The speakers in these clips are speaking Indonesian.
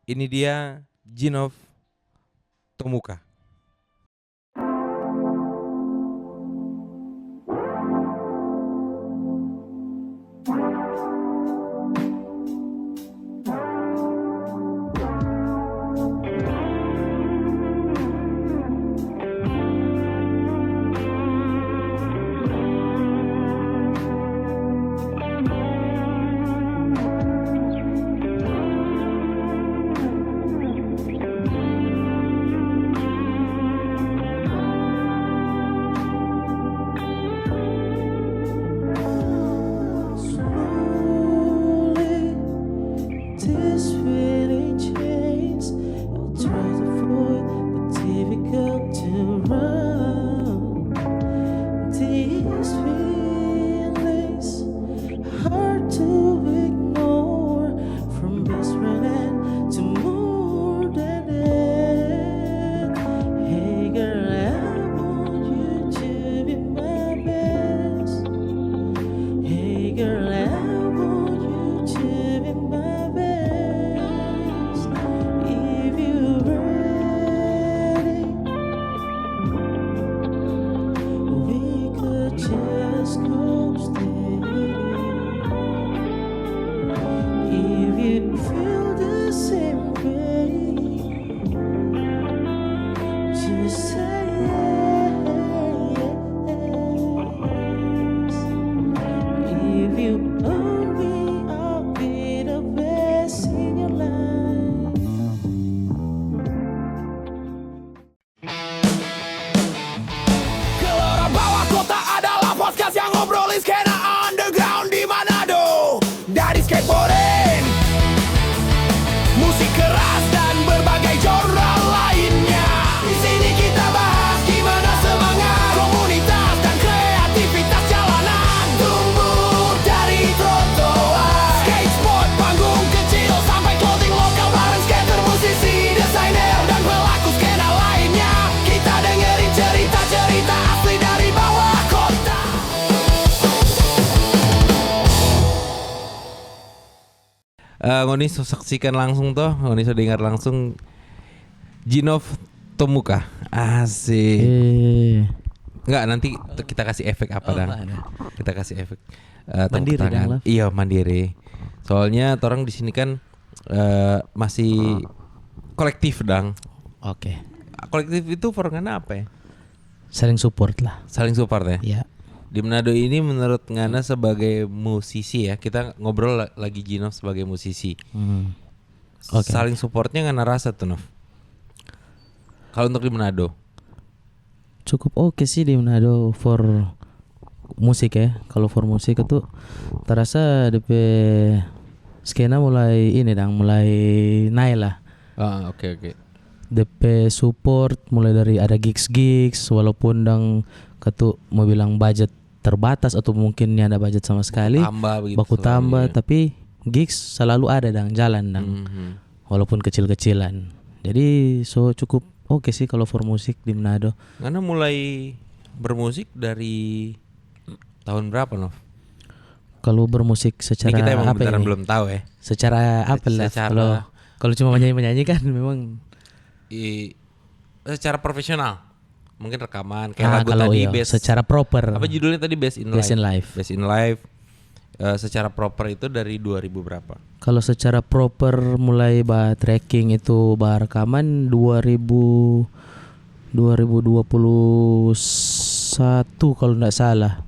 Ini dia Jinov Tomuka. Ngoni saksikan langsung toh, Ngoni sudah dengar langsung Jinov Tomuka. Asik. Enggak, nanti kita kasih efek apa dong? Kita kasih efek mandiri tangan. Iya, mandiri. Soalnya orang di sini kan masih kolektif dong. Oke. Kolektif itu forngana apa ya? Saling support lah. Saling support ya? Iya. Di Manado ini menurut Ngana sebagai musisi ya, kita ngobrol lagi Jinov sebagai musisi. Okay. Saling supportnya Ngana rasa tuh Nov. Kalau untuk di Manado cukup oke sih di Manado for musik ya. Kalau for musik itu terasa DP skena mulai naik lah. Oke. DP support mulai dari ada gigs walaupun dang ketu mau bilang budget terbatas atau mungkin ada budget sama sekali baku tambah ya. Tapi gigs selalu ada jalan walaupun kecil-kecilan. Jadi cukup oke sih kalau for musik di Manado. Karena mulai bermusik dari tahun berapa Nov? Kalau bermusik secara ini kita emang apa ini? Belum tahu ya. Secara apa lah? Kalau cuma menyanyi kan memang secara profesional. Mungkin rekaman kayak lagu tadi best secara proper. Apa judulnya tadi Best in Life. Best in Life. Secara proper itu dari 2000 berapa? Kalau secara proper mulai tracking itu rekaman 2021 kalau enggak salah.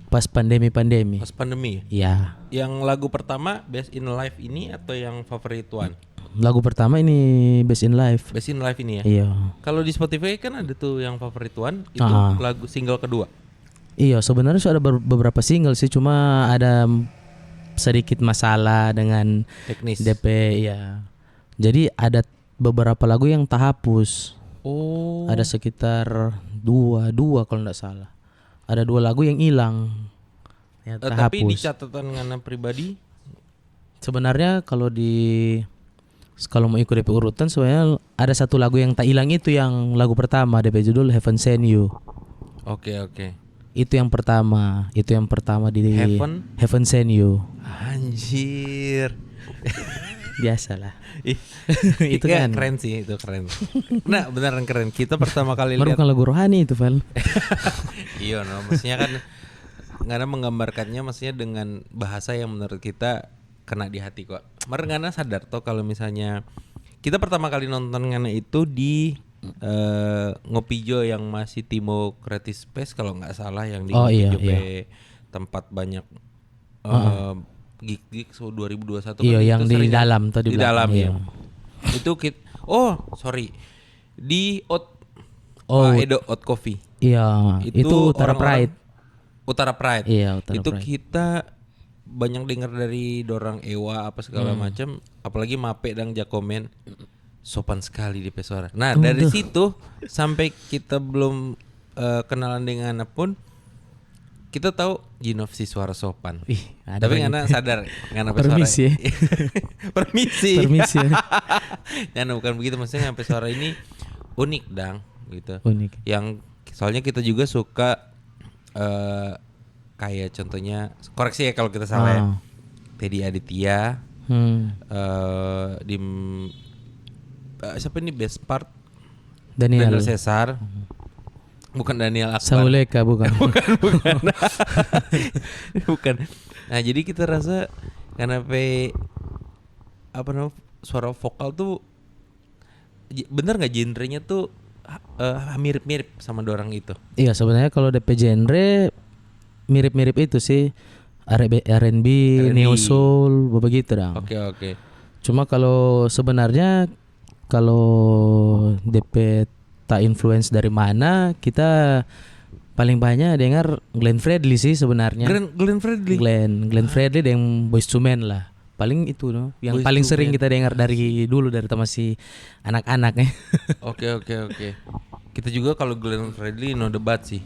Pas pandemi. Pas pandemi? Iya. Yang lagu pertama Best in Life ini atau yang Favorite One? Lagu pertama ini Best in Life. Best in Life ini ya? Iya. Kalau di Spotify kan ada tuh yang Favorite One, itu lagu single kedua. Iya, sebenarnya sudah ada beberapa single sih, cuma ada sedikit masalah dengan teknis DP ya. Jadi ada beberapa lagu yang terhapus. Oh. Ada sekitar dua kalau enggak salah. Ada 2 lagu yang hilang. Ya, tapi di catatan Ngana pribadi sebenarnya kalau mau ikut DP urutan sebenarnya ada 1 lagu yang tak hilang, itu yang lagu pertama DP judul Heaven Send You. Oke. Itu yang pertama di Heaven Send You. Anjir. Biasalah. Ih, Itu iya, kan. keren sih, itu keren. Nah, beneran keren. Kita pertama kali Baru lihat. bukan lagu rohani itu, Val. Iya, no, maksudnya kan Ngana menggambarkannya maksudnya dengan bahasa yang menurut kita kena di hati kok. Kemarin Ngana sadar tuh kalau misalnya kita pertama kali nonton Ngana itu di Ngopijo yang masih Timo Creative Space kalau nggak salah, yang di Oh, Ngopijo iya. tempat banyak gig-gig 2021 Iya, kan yang itu di sering kan? dalam tuh, Di di belakang, dalam iya. ya. Itu sorry. Di Edo Hot Coffee. Iya, itu Utara orang-orang- Pride. Utara Pride. Iya, Utara itu Pride. kita banyak dengar dari dorang Ewa apa segala macam, apalagi Mape dan Jakomen. Sopan sekali di suara. Nah, dari situ sampai kita belum kenalan dengan pun kita tahu Jinov si suara sopan. Ih, ada Tapi lagi. Ngana sadar Ngana Permisi. Permisi. Permisi. Ngana bukan begitu, maksudnya sampai suara ini unik dang gitu. Unik. Yang soalnya kita juga suka kayak contohnya, koreksi ya kalau kita salah ya. Teddy Aditya, siapa ini best part? Daniel Cesar. Bukan Daniel Akbar. Sauleka bukan. bukan. Bukan. Nah, jadi kita rasa karena suara vokal tuh bener nggak genrenya tuh mirip-mirip sama dorang itu. Iya, sebenarnya kalau DP genre mirip-mirip itu sih. R&B, neo soul, begitu dong. Oke. Cuma kalau sebenarnya kalau DP tak influence dari mana, kita paling banyak dengar Glenn Fredly sih sebenarnya. Glenn Fredly. Glenn Fredly dan Boyz II Men lah. Paling itu no, yang Boyz paling II sering Men. kita dengar dari dulu, dari masih anak-anak ya. Oke. Kita juga kalau Glenn Fredly no debat sih.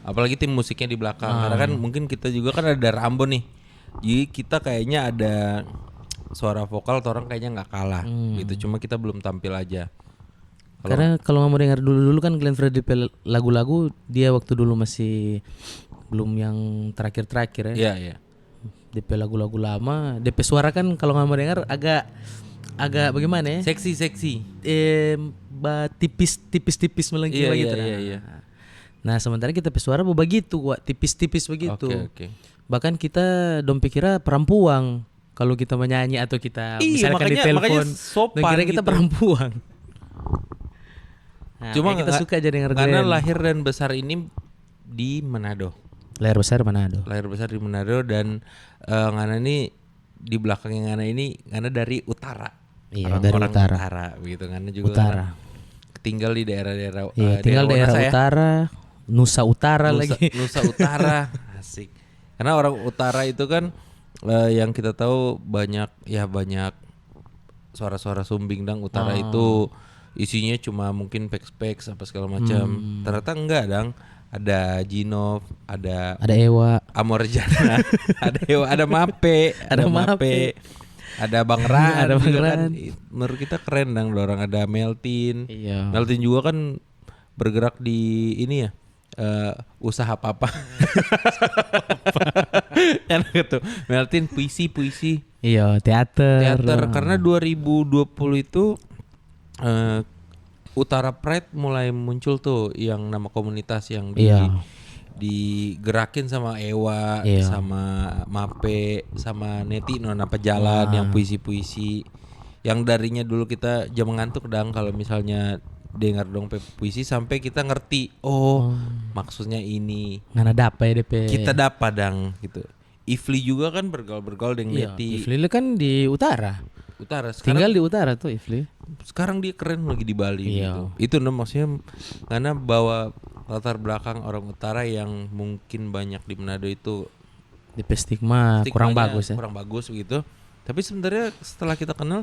Apalagi tim musiknya di belakang. Karena kan mungkin kita juga kan ada Rambo nih. Jadi kita kayaknya ada suara vokal tuh orang kayaknya nggak kalah gitu. Cuma kita belum tampil aja. Karena kalau mau dengar dulu kan Glenn Fredly lagu-lagu dia waktu dulu masih belum yang terakhir-terakhir ya. Iya. DP lagu-lagu lama, DP suara kan kalau nggak mau dengar agak bagaimana ya? Seksi. Tipis melengking Iya, begitu. iya. Nah, sementara kita pe suara begitu kok, tipis-tipis begitu. Oke. Bahkan kita dong pikirnya perempuan kalau kita menyanyi atau kita Iya, misalkan di makanya telepon, sopan dong kira kita gitu. perempuan. Nah, Cuma kita suka aja denger karena Glenn. lahir dan besar ini di Manado. Lahir besar Manado. Lahir besar di Manado dan Ngana ini di belakangnya Ngana ini Ngana dari utara. Iya, dari utara. Begitu. Ngana juga Utara. tinggal di daerah-daerah Iya, tinggal daerah Wonosa ya? utara, Nusa Utara lagi. Nusa Utara. Asik. Karena orang utara itu kan yang kita tahu banyak suara-suara sumbing dang. Utara itu isinya cuma mungkin peks apa segala macam. Ternyata enggak dang. Ada Jinov, ada Ewa, Amorjana, ada Ewa, ada Mape, Ada Mape. ada Bang Ran, Ada Bang juga Ran. kan. Menurut kita keren dang, orang ada Meltin. Iya. Meltin juga kan bergerak di ini ya, usaha apa-apa. Enak tuh. Meltin puisi. Iya, teater. Karena 2020 itu Utara Pride mulai muncul tuh yang nama komunitas yang digerakin sama Ewa, sama Mape, sama Neti Nona Pejalan yang puisi-puisi. Yang darinya dulu kita jam ngantuk dang kalau misalnya dengar dong puisi sampai kita ngerti maksudnya ini. Ngana dapat ya DP. Kita dapat dang gitu. Ifli juga kan bergaul dengan Neti. Ifli kan di utara. Utara Tinggal di utara tuh Ifli. Sekarang dia keren lagi di Bali Iya. gitu. Itu maksudnya karena bawa latar belakang orang utara yang mungkin banyak di Manado itu DP stigma kurang stigmanya bagus ya. kurang bagus begitu. Tapi sebenarnya setelah kita kenal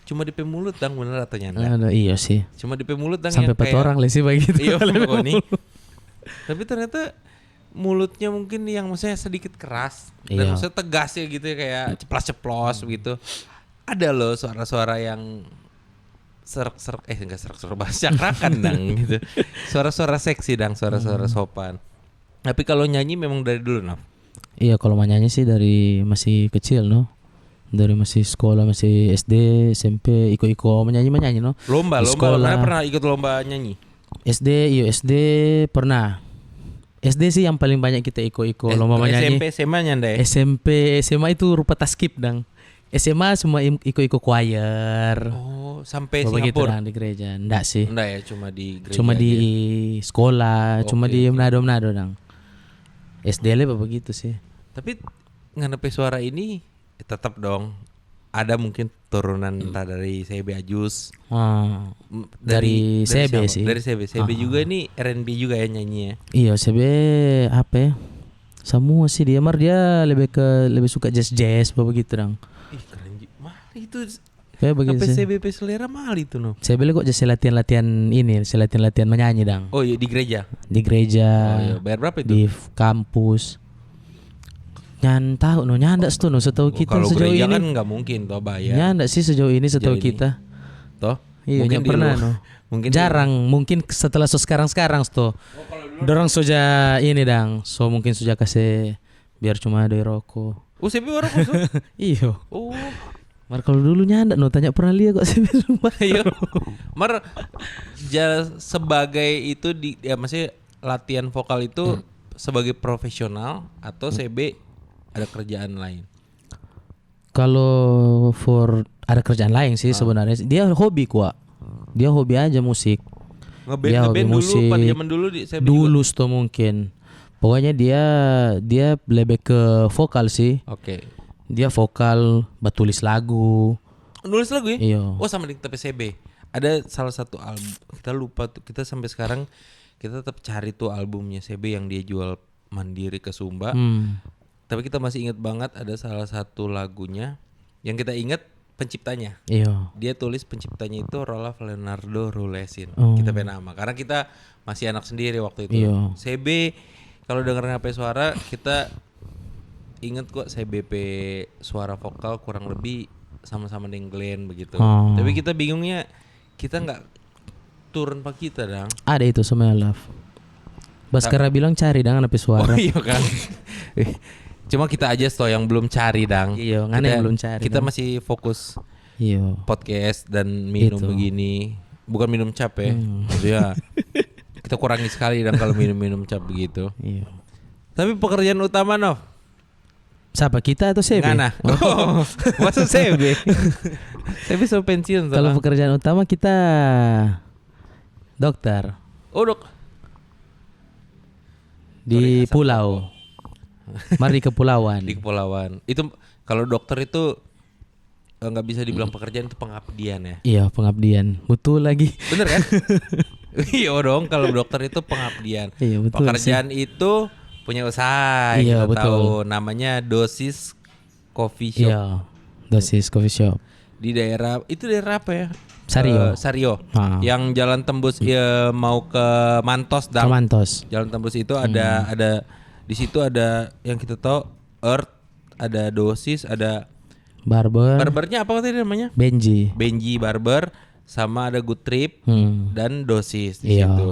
cuma DP mulut dang bener atanya Iya sih. cuma DP mulut dang Sampai yang 4 orang lah sih begitu. Iya nih. Tapi ternyata mulutnya mungkin yang maksudnya sedikit keras dan Iya. maksudnya tegas ya gitu ya, kayak ceplas-ceplos begitu. Ada loh suara-suara yang enggak serak-serak bahasa cakrakan dang gitu. Suara-suara seksi dang, suara-suara sopan. Tapi kalau nyanyi memang dari dulu Naf. Iya, kalau mau nyanyi sih dari masih kecil no. Dari masih sekolah, masih SD, SMP, iko-iko menyanyi no. Lomba, Di lomba. sekolah. Mana pernah ikut lomba nyanyi? SD pernah. SD sih yang paling banyak kita iko-iko lomba menyanyi. SMP, SMA nyanda ya? SMP, SMA itu rupa taskip dang. SMA semua iko-iko choir. Oh, sampai Begitu Singapura? dang di gereja. Enggak sih. Enggak ya, cuma di gereja Cuma di aja. sekolah, cuma Oke, di oke. Manado dang. SD le begitu sih. Tapi nganepe suara ini tetap dong. Ada mungkin turunan entah dari CB Ajus. Dari CB siapa? sih. Dari CB. CB juga ini R&B juga ya nyanyi ya. Iya, CB apa ya? Semua sih dia lebih suka jazz begitu dang. Ih keren juga. Mah itu Kayak begitu sampai sih. CBP selera mahal itu no. Saya beli kok jadi latihan-latihan ini, latihan menyanyi dang. Oh iya di gereja. Di gereja, Oh iya, bayar berapa itu? di kampus. Nyan tahu no, nyandak tuh no setahu kita Kalau sejauh gereja ini. kan nggak mungkin toh bayar. Nyandak sih sejauh ini setahu Sejauh ini. kita. Toh? Iya, Mungkin nyak di pernah luar- no. Mungkin Jarang, mungkin setelah sekarang tuh. Dorang sudah ini dang, so mungkin sudah kasih biar cuma ada rokok. Oh CB orang khusus. Iyo. Oh. Mar kalau dulu nyandak no, tanya pernah lihat kok sih rumah. Iya. Mar sebagai itu di ya maksudnya latihan vokal itu sebagai profesional atau CB ada kerjaan lain. Kalau ada kerjaan lain sih sebenarnya. Dia hobi kuat. Dia hobi aja musik. Dia hobi Ngeband dulu musik. pada zaman dulu di CB Dulu tuh mungkin. Pokoknya dia lebih ke vokal sih. Oke. Dia vokal, tulis lagu. Nulis lagu ya? Iya. Oh sama di TPCB. Ada salah satu album kita lupa tuh, kita sampai sekarang kita tetap cari tuh albumnya CB yang dia jual mandiri ke Sumba. Tapi kita masih ingat banget ada salah satu lagunya yang kita ingat penciptanya. Iya. Dia tulis penciptanya itu Rolf Leonardo Rulesin. Oh. Kita pengen nama karena kita masih anak sendiri waktu itu. Iya. CB kalau dengerin HP suara kita inget kok CBP suara vokal kurang lebih sama-sama dengan Glenn begitu. Oh. Tapi kita bingungnya kita nggak turun pak kita dang. Ada itu sama Love. Baskara bilang cari dengan api suara. Oh iya kan. Cuma kita aja toh yang belum cari dang. Iya, ngana yang belum cari, Kita dang. masih fokus Iya. podcast dan minum Itu. begini. Bukan minum cap ya. Maksudnya kita kurangi sekali dan kalau minum cap begitu. Iya. Tapi pekerjaan utama Nov Siapa kita atau CB? Ngana. Oh, maksud CB. CB so pensiun Kalau soalnya. pekerjaan utama kita dokter Oh dok. di pulau. Mari di kepulauan. Di kepulauan. Itu kalau dokter itu nggak bisa dibilang pekerjaan itu pengabdian ya. Iya, pengabdian. Betul lagi. Bener kan? Iya dong kalau dokter itu pengabdian. Iya, betul Pekerjaan itu punya usaha Iya, kita betul. tahu namanya Dosis Coffee Shop Iya. Dosis coffee shop. di daerah itu daerah apa ya? Sario. Sario. Ah. Yang jalan tembus ya, mau ke Mantos dan Kemantos. jalan tembus itu ada di situ ada yang kita tahu Earth, ada Dosis, ada Barber. barbernya apa tadi namanya? Benji. Benji Barber sama ada Good Trip dan Dosis di Iya. situ.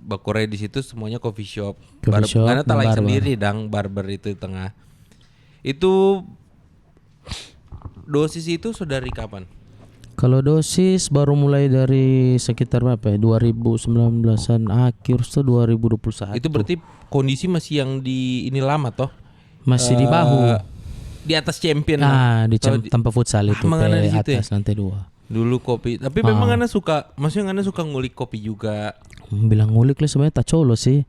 Bakure di situ semuanya coffee shop. Coffee shop Karena dan lain barber. sendiri dang barber itu di tengah. Itu Dosis itu sudah dari kapan? Kalau dosis baru mulai dari sekitar berapa ya? 2019-an akhir tuh 2021. Itu berarti kondisi masih yang di ini lama toh? Masih di bahu. Di atas champion. Di Atau tanpa futsal itu Mangana di pe situ ya? atas lantai 2. Dulu kopi, tapi memang Ana suka, maksudnya Ana suka ngulik kopi juga. Bilang ngulik lah sebenarnya tak colo sih.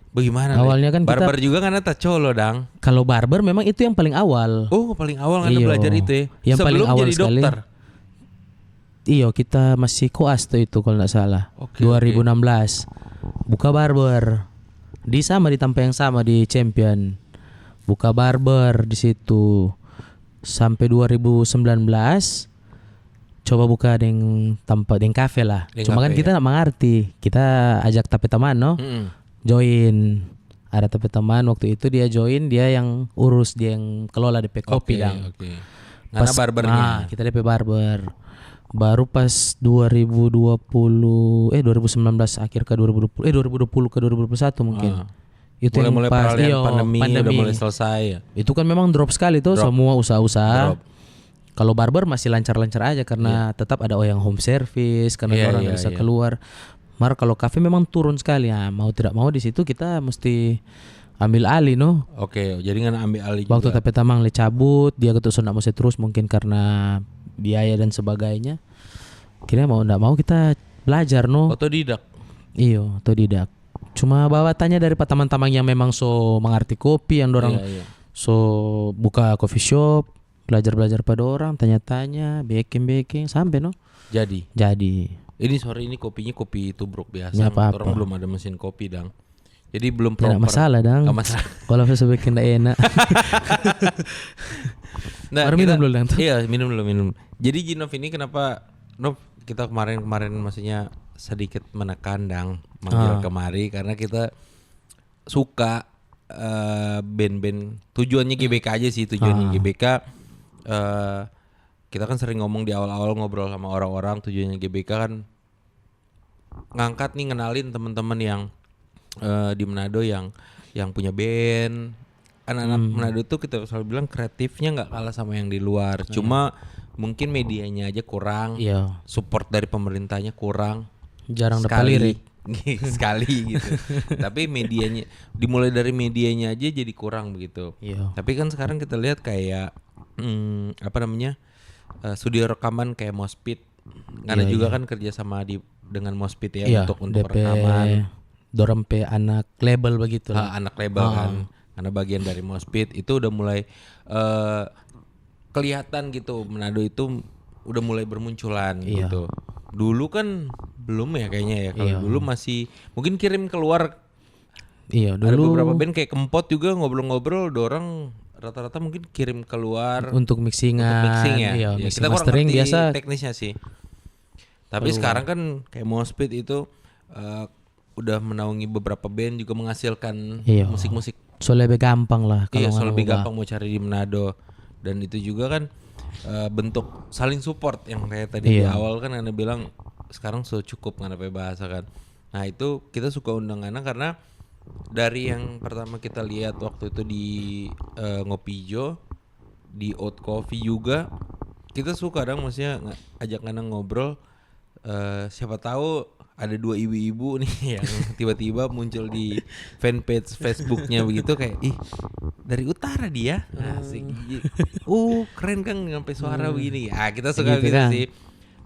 Bagaimana? Awalnya kan barber juga kan tak colo dang. Kalau barber memang itu yang paling awal. Oh paling awal Ana Iyo. belajar itu ya. Yang paling Sebelum awal jadi sekali. dokter. Iya, kita masih koas tuh itu kalau nggak salah. Oke, 2016. Buka barber. Di tempat yang sama di Champion. Buka barber di situ. Sampai 2019 coba buka tempat kafe lah. Deng Cuma kan kafe, kita nggak mengerti. Kita ajak tapi teman no. Join. Ada tapi teman waktu itu dia join, dia yang urus, dia yang kelola DP kopi dang. Oke. Karena barbernya. Kita DP barber. Baru pas 2019 akhir ke 2020 2020 ke 2021 mungkin. Itu yang mulai pas peralihan pandemi udah mulai selesai ya. Itu kan memang drop sekali tuh Drop. semua usaha-usaha. Drop. Kalau barber masih lancar-lancar aja karena tetap ada yang home service karena orang nggak bisa keluar. Mar kalau kafe memang turun sekali ya. Mau tidak mau di situ kita mesti ambil alih no. Oke, jadi nggak ambil alih Waktu juga. tapi tamang le cabut, dia ketuk nak mesti terus mungkin karena biaya dan sebagainya. Kira mau ndak mau kita belajar no. Otodidak. Iyo, otodidak. Cuma bawa tanya dari teman-teman yang memang so mengerti kopi yang dorang so buka coffee shop, belajar-belajar pada orang, tanya-tanya, baking sampai no. Jadi. Ini sore ini kopinya kopi tubruk biasa. Ya, apa-apa. Orang belum ada mesin kopi dang. Jadi belum proper. Tidak masalah dang. Gak masalah. Kalau saya bikin tidak enak. Nah, minum dulu dang. Iya minum. Jadi Ginov ini kenapa kita kemarin maksudnya sedikit menekan dang manggil kemari karena kita suka band-band tujuannya GBK aja sih tujuannya GBK kita kan sering ngomong di awal-awal ngobrol sama orang-orang tujuannya GBK kan ngangkat nih ngenalin teman-teman yang di Manado yang punya band. Anak-anak Manado tuh kita selalu bilang kreatifnya nggak kalah sama yang di luar. Cuma mungkin medianya aja kurang. Iya. Support dari pemerintahnya kurang. Jarang dapat lirik. Sekali gitu. Tapi medianya dimulai dari medianya aja jadi kurang begitu. Iya. Tapi kan sekarang kita lihat kayak studio rekaman kayak Mospit. Karena juga kan kerja sama dengan Mospit ya untuk rekaman. Dorang pe anak label begitu lah. Anak label kan. Karena bagian dari Mospit itu udah mulai kelihatan gitu Manado itu udah mulai bermunculan gitu. Dulu kan belum ya kayaknya ya. Kalau dulu masih mungkin kirim keluar. Iya, dulu ada beberapa band kayak Kempot juga ngobrol-ngobrol dorang rata-rata mungkin kirim keluar untuk mixingan. Ya. Iya, Kita kurang mastering ngerti biasa teknisnya sih. Tapi sekarang kan kayak Mospit itu udah menaungi beberapa band juga menghasilkan musik-musik. So lebih gampang lah kalau lebih gampang mau cari di Manado. Dan itu juga kan bentuk saling support yang kayak tadi di awal kan Anda bilang sekarang cukup nggak ada bahasa kan. Nah itu kita suka undang Anda karena dari yang pertama kita lihat waktu itu di Ngopijo, di Oat Coffee juga kita suka dong maksudnya ajak Anda ngobrol. Siapa tahu ada dua ibu-ibu nih yang tiba-tiba muncul di fanpage Facebooknya begitu kayak dari utara dia asik keren kan sampai suara begini kita suka gitu kan. sih.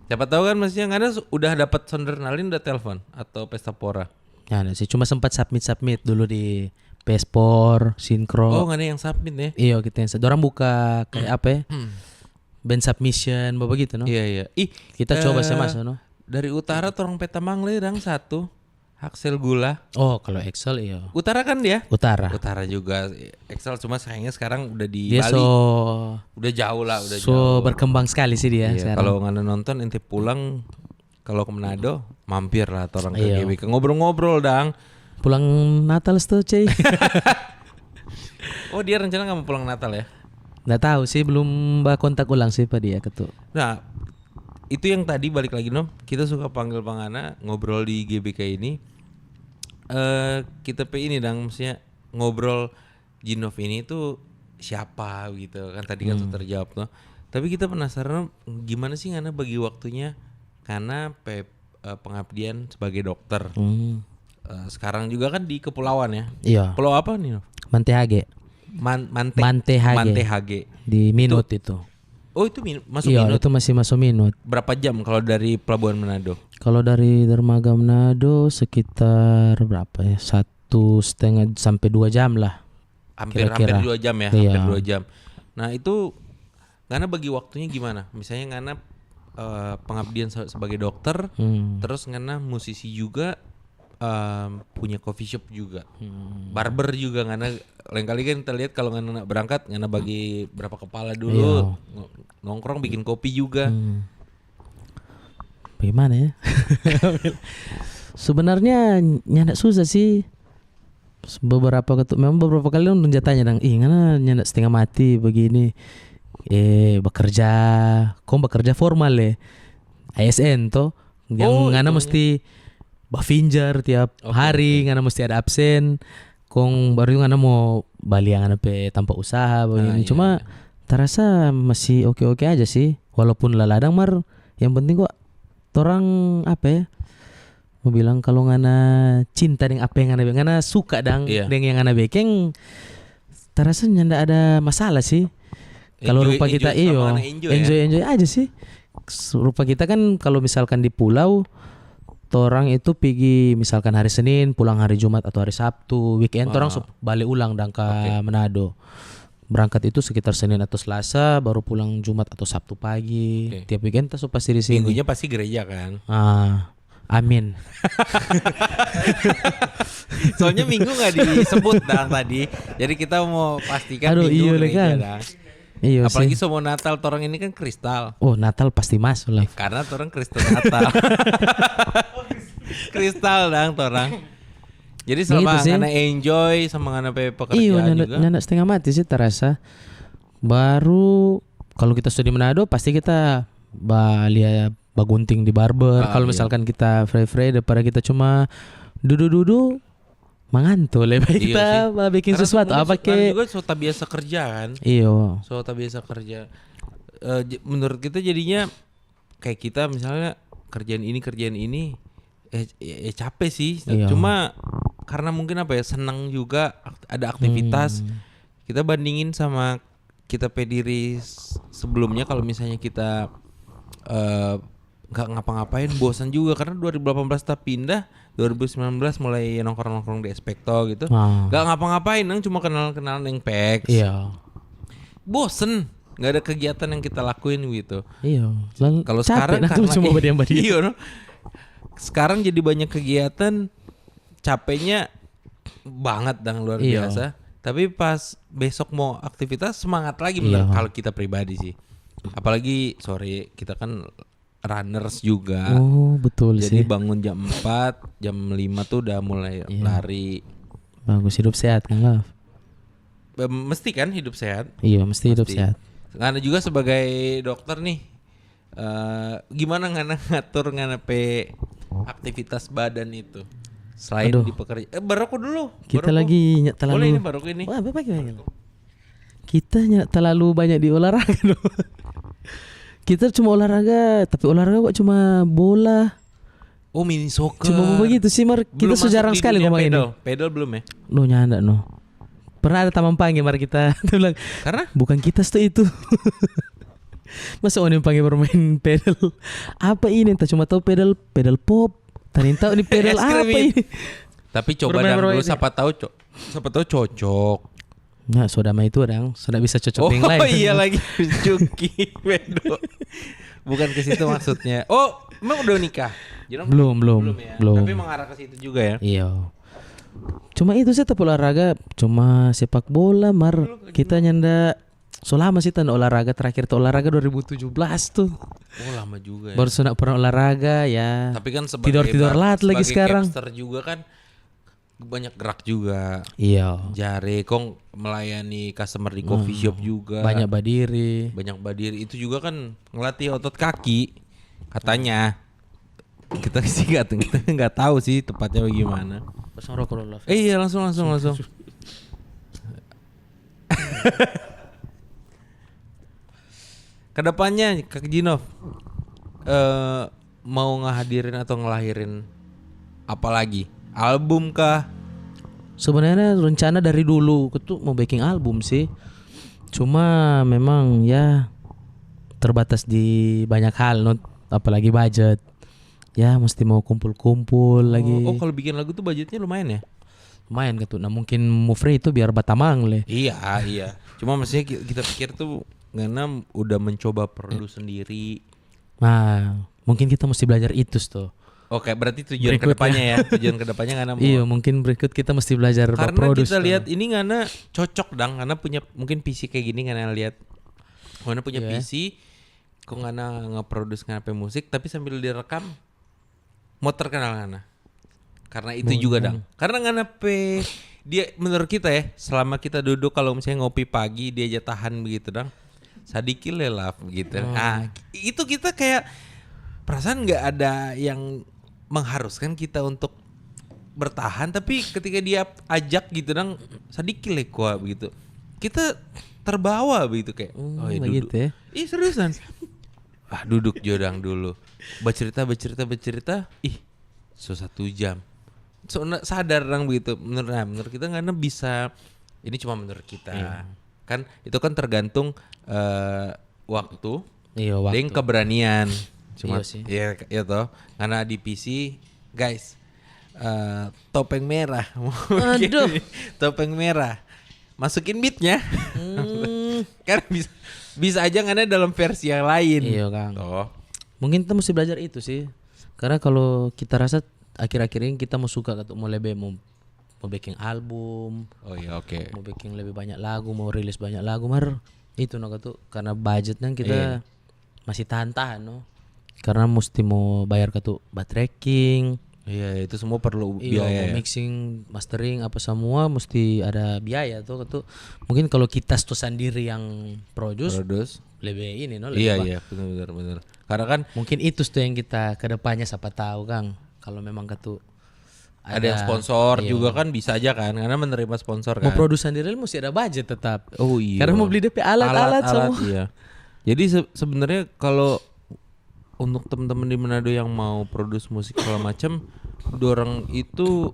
Siapa tahu kan maksudnya nggak ada udah dapat sondernalin udah telepon atau pesta pora ya ada sih cuma sempat submit dulu di Pespor Sinkro. Nggak ada yang submit ya. Iya kita yang orang buka kayak apa ya band submission begitu no. Iya kita coba sama no. Dari utara torong peta mangle dang satu Axel Gula. Kalau Excel iya. Utara kan dia? Utara juga Excel cuma sayangnya sekarang udah di dia Bali. Udah jauh lah, udah jauh. Berkembang sekali sih dia sekarang. Kalau nggak nonton ente pulang kalau ke Manado mampir lah orang ke GBK ngobrol-ngobrol dang. Pulang Natal tuh cuy. Dia rencana nggak mau pulang Natal ya? Nggak tahu sih belum kontak ulang sih Pak dia ketuk. Nah itu yang tadi balik lagi kita suka panggil Pangana ngobrol di GBK ini kita ini dang maksudnya ngobrol Ginov ini tuh siapa gitu kan tadi kan sudah terjawab tapi kita penasaran gimana sih Ngana bagi waktunya karena pengabdian sebagai dokter sekarang juga kan di kepulauan ya. Iya. Pulau apa nih? Mantehage. Mantehage di Minut itu. Itu masuk Minut? Iya itu masih masuk Minut. Berapa jam kalau dari Pelabuhan Manado? Kalau dari dermaga Manado sekitar berapa ya 1,5 sampai 2 jam lah. Hampir 2 jam ya. Iya. Hampir 2 jam. Nah itu Ngana bagi waktunya gimana? Misalnya Ngana pengabdian sebagai dokter terus Ngana musisi juga punya coffee shop juga barber juga Ngana lain kali kan kita lihat kalau Ngana berangkat Ngana bagi berapa kepala dulu nongkrong bikin kopi juga bagaimana ya sebenarnya nyandak susah sih beberapa kali udah tanya Ngana nyandak setengah mati begini bekerja formal ya ASN toh yang Ngana mesti bafinjar tiap hari Ngana mesti ada absen baru Ngana mau balik Ngana pe tanpa usaha begini cuma terasa masih oke-oke aja sih. Walaupun laladang mar, yang penting kok orang apa ya? Mau bilang kalau ngana cinta dengan apa yang ngana suka Iya. dengan yang ngana bekeng, terasa nyanda ada masalah sih. Kalau Enjoy- rupa kita enjoy sama iyo ngana enjoy ya. enjoy aja sih. Rupa kita kan kalau misalkan di pulau, torang itu pergi misalkan hari Senin pulang hari Jumat atau hari Sabtu, weekend torang balik ulang ke Manado. Berangkat itu sekitar Senin atau Selasa, baru pulang Jumat atau Sabtu pagi. Oke. Tiap weekend kita pasti di sini. Minggunya pasti gereja kan. Amin. Soalnya minggu nggak disebut dah tadi. Jadi kita mau pastikan Aduh, minggu iya gereja kan. dah. Iya Apalagi sih. semua Natal torang ini kan kristal. Oh, Natal pasti masuk lah. Karena torang Kristen Natal. Kristal dang torang. Jadi selama Gitu sih. ngana enjoy sama ngana Iya, pekerjaan juga. nyanda setengah mati sih terasa. Baru kalau kita sudah di Manado pasti kita bagunting di barber. Kalau Iya. misalkan kita free daripada kita cuma duduk-duduk mangantul ya. Iya Kita bikin Karena sesuatu mungkin apa karena ke. juga sudah biasa kerja kan. Iya. Sudah biasa kerja. Menurut kita jadinya kayak kita misalnya kerjaan ini capek sih. Iya. Cuma karena mungkin apa ya senang juga ada aktivitas. Kita bandingin sama kita pediri sebelumnya kalau misalnya kita nggak ngapa-ngapain bosan juga karena 2018 kita pindah 2019 mulai nongkrong-nongkrong di Espekto gitu nggak ngapa-ngapain nang cuma kenal-kenalan yang peks Iya. bosen nggak ada kegiatan yang kita lakuin gitu Iya. kalau Capek sekarang nah tuh cuma badiam-badiam. iya no? Sekarang jadi banyak kegiatan capeknya banget dan luar Iya. biasa tapi pas besok mau aktivitas semangat lagi Iya. kalau kita pribadi sih apalagi sore kita kan runners juga Oh, betul jadi sih. bangun jam 4 jam 5 tuh udah mulai Iya. lari Bagus hidup sehat kan, Laf? mesti kan hidup sehat Iya, mesti hidup Mesti. sehat. Ngana juga sebagai dokter nih gimana ngana ngatur ngana pe aktivitas badan itu selain Aduh. di pekerjaan baroko dulu Kita baroko. lagi terlalu boleh ini baroko ini Wah, apa kita terlalu banyak di olahraga loh. Kita cuma olahraga, tapi olahraga kok cuma bola. oh mini soccer Cuma begitu sih, Mar. Kita Belum masuk sejarang di sekali dunia ngomong ini. pedal belum ya No, nyanda no. Pernah ada taman panggil, Mar kita. Dia bilang, karena bukan kita tuh itu. Masa orang yang panggil bermain pedal? Apa ini? Entah cuma tahu pedal pop. Tadi tahu ini pedal Es krim apa ini. ini? tapi coba dan dulu siapa tahu cocok Nah, sodama itu orang sudah bisa cocok dengan lain. Oh iya lagi Cuki Bedo. Bukan ke situ maksudnya. Oh, emang udah nikah? Jirong Belum. ya. Belum. Tapi mengarah ke situ juga ya. Iya. Cuma itu sih tapi olahraga cuma sepak bola, Mar. Kita nyanda selama sih tan olahraga terakhir tuh olahraga 2017 tuh. Oh, lama juga ya. Baru sudah pernah olahraga ya. Tapi kan sebagai Tidur lat lagi sekarang. capster juga kan banyak gerak juga. Iya. Jare kong melayani customer di coffee shop juga. Banyak berdiri. Banyak berdiri itu juga kan ngelatih otot kaki katanya. Kita sih nggak tahu sih tepatnya bagaimana. Pasang rokok dulu. Iya langsung. Kedepannya Kak Jinov mau ngehadirin atau ngelahirin apa lagi? Album kah? Sebenarnya rencana dari dulu tuh mau bikin album sih. Cuma memang ya terbatas di banyak hal, apalagi budget. Ya mesti mau kumpul-kumpul lagi. Oh kalau bikin lagu tuh budgetnya lumayan ya? Lumayan gitu. Nah mungkin Mufre itu biar Batamang le. Iya. Cuma maksudnya kita pikir tuh karena udah mencoba produce sendiri. Nah mungkin kita mesti belajar itu tuh. Oke, berarti tujuan Berikutnya. kedepannya ya. Tujuan kedepannya karena mau. Iya mungkin berikut kita mesti belajar Karena produce kita tuh. lihat ini karena cocok dang karena punya mungkin PC kayak gini karena lihat karena punya Iya. PC kok ngana nge-produce ngana musik tapi sambil direkam mau terkenal ngana. Karena itu juga dang. Karena ngana dia menurut kita ya selama kita duduk kalau misalnya ngopi pagi dia aja tahan begitu dang. Sadikil lelap begitu. Ah, itu kita kayak perasaan nggak ada yang mengharuskan kita untuk bertahan tapi ketika dia ajak gitu dong sedikit lekwa begitu kita terbawa begitu kayak begitu ya. Ih seriusan. Duduk jodang dulu. Bercerita. Ih, 1 jam. So, sadar orang begitu. Menurut kita karena bisa. Ini cuma menurut kita. Kan itu kan tergantung waktu. Iya, waktu. Dan keberanian. Cuma Iya sih. ya toh. Karena di PC, guys, topeng merah. Aduh. Topeng merah. Masukin beatnya. Kan bisa aja karena dalam versi yang lain. Iya Kang. Oh. Mungkin kita mesti belajar itu sih. Karena kalau kita rasa akhir-akhir ini kita mau suka mau lebih mau bikin album. Oh iya oke. Mau bikin lebih banyak lagu, mau rilis banyak lagu, itu tuh karena budgetnya kita masih tahan no. Karena mesti mau bayar buat tracking. Iya itu semua perlu Iya, biaya. mau mixing, mastering apa semua mesti ada biaya tuh. Mungkin kalau kita sendiri yang produce lebih ini no. Iya benar. Karena kan mungkin itu tuh yang kita kedepannya siapa tahu Kang. Kalau memang ada yang sponsor juga kan bisa aja kan karena menerima sponsor kan. Mau produksi sendiri mesti ada budget tetap. Oh iya. Karena mau beli DP alat semua. Iya. Jadi sebenarnya kalau untuk teman-teman di Manado yang mau produce musik segala macam, dorang itu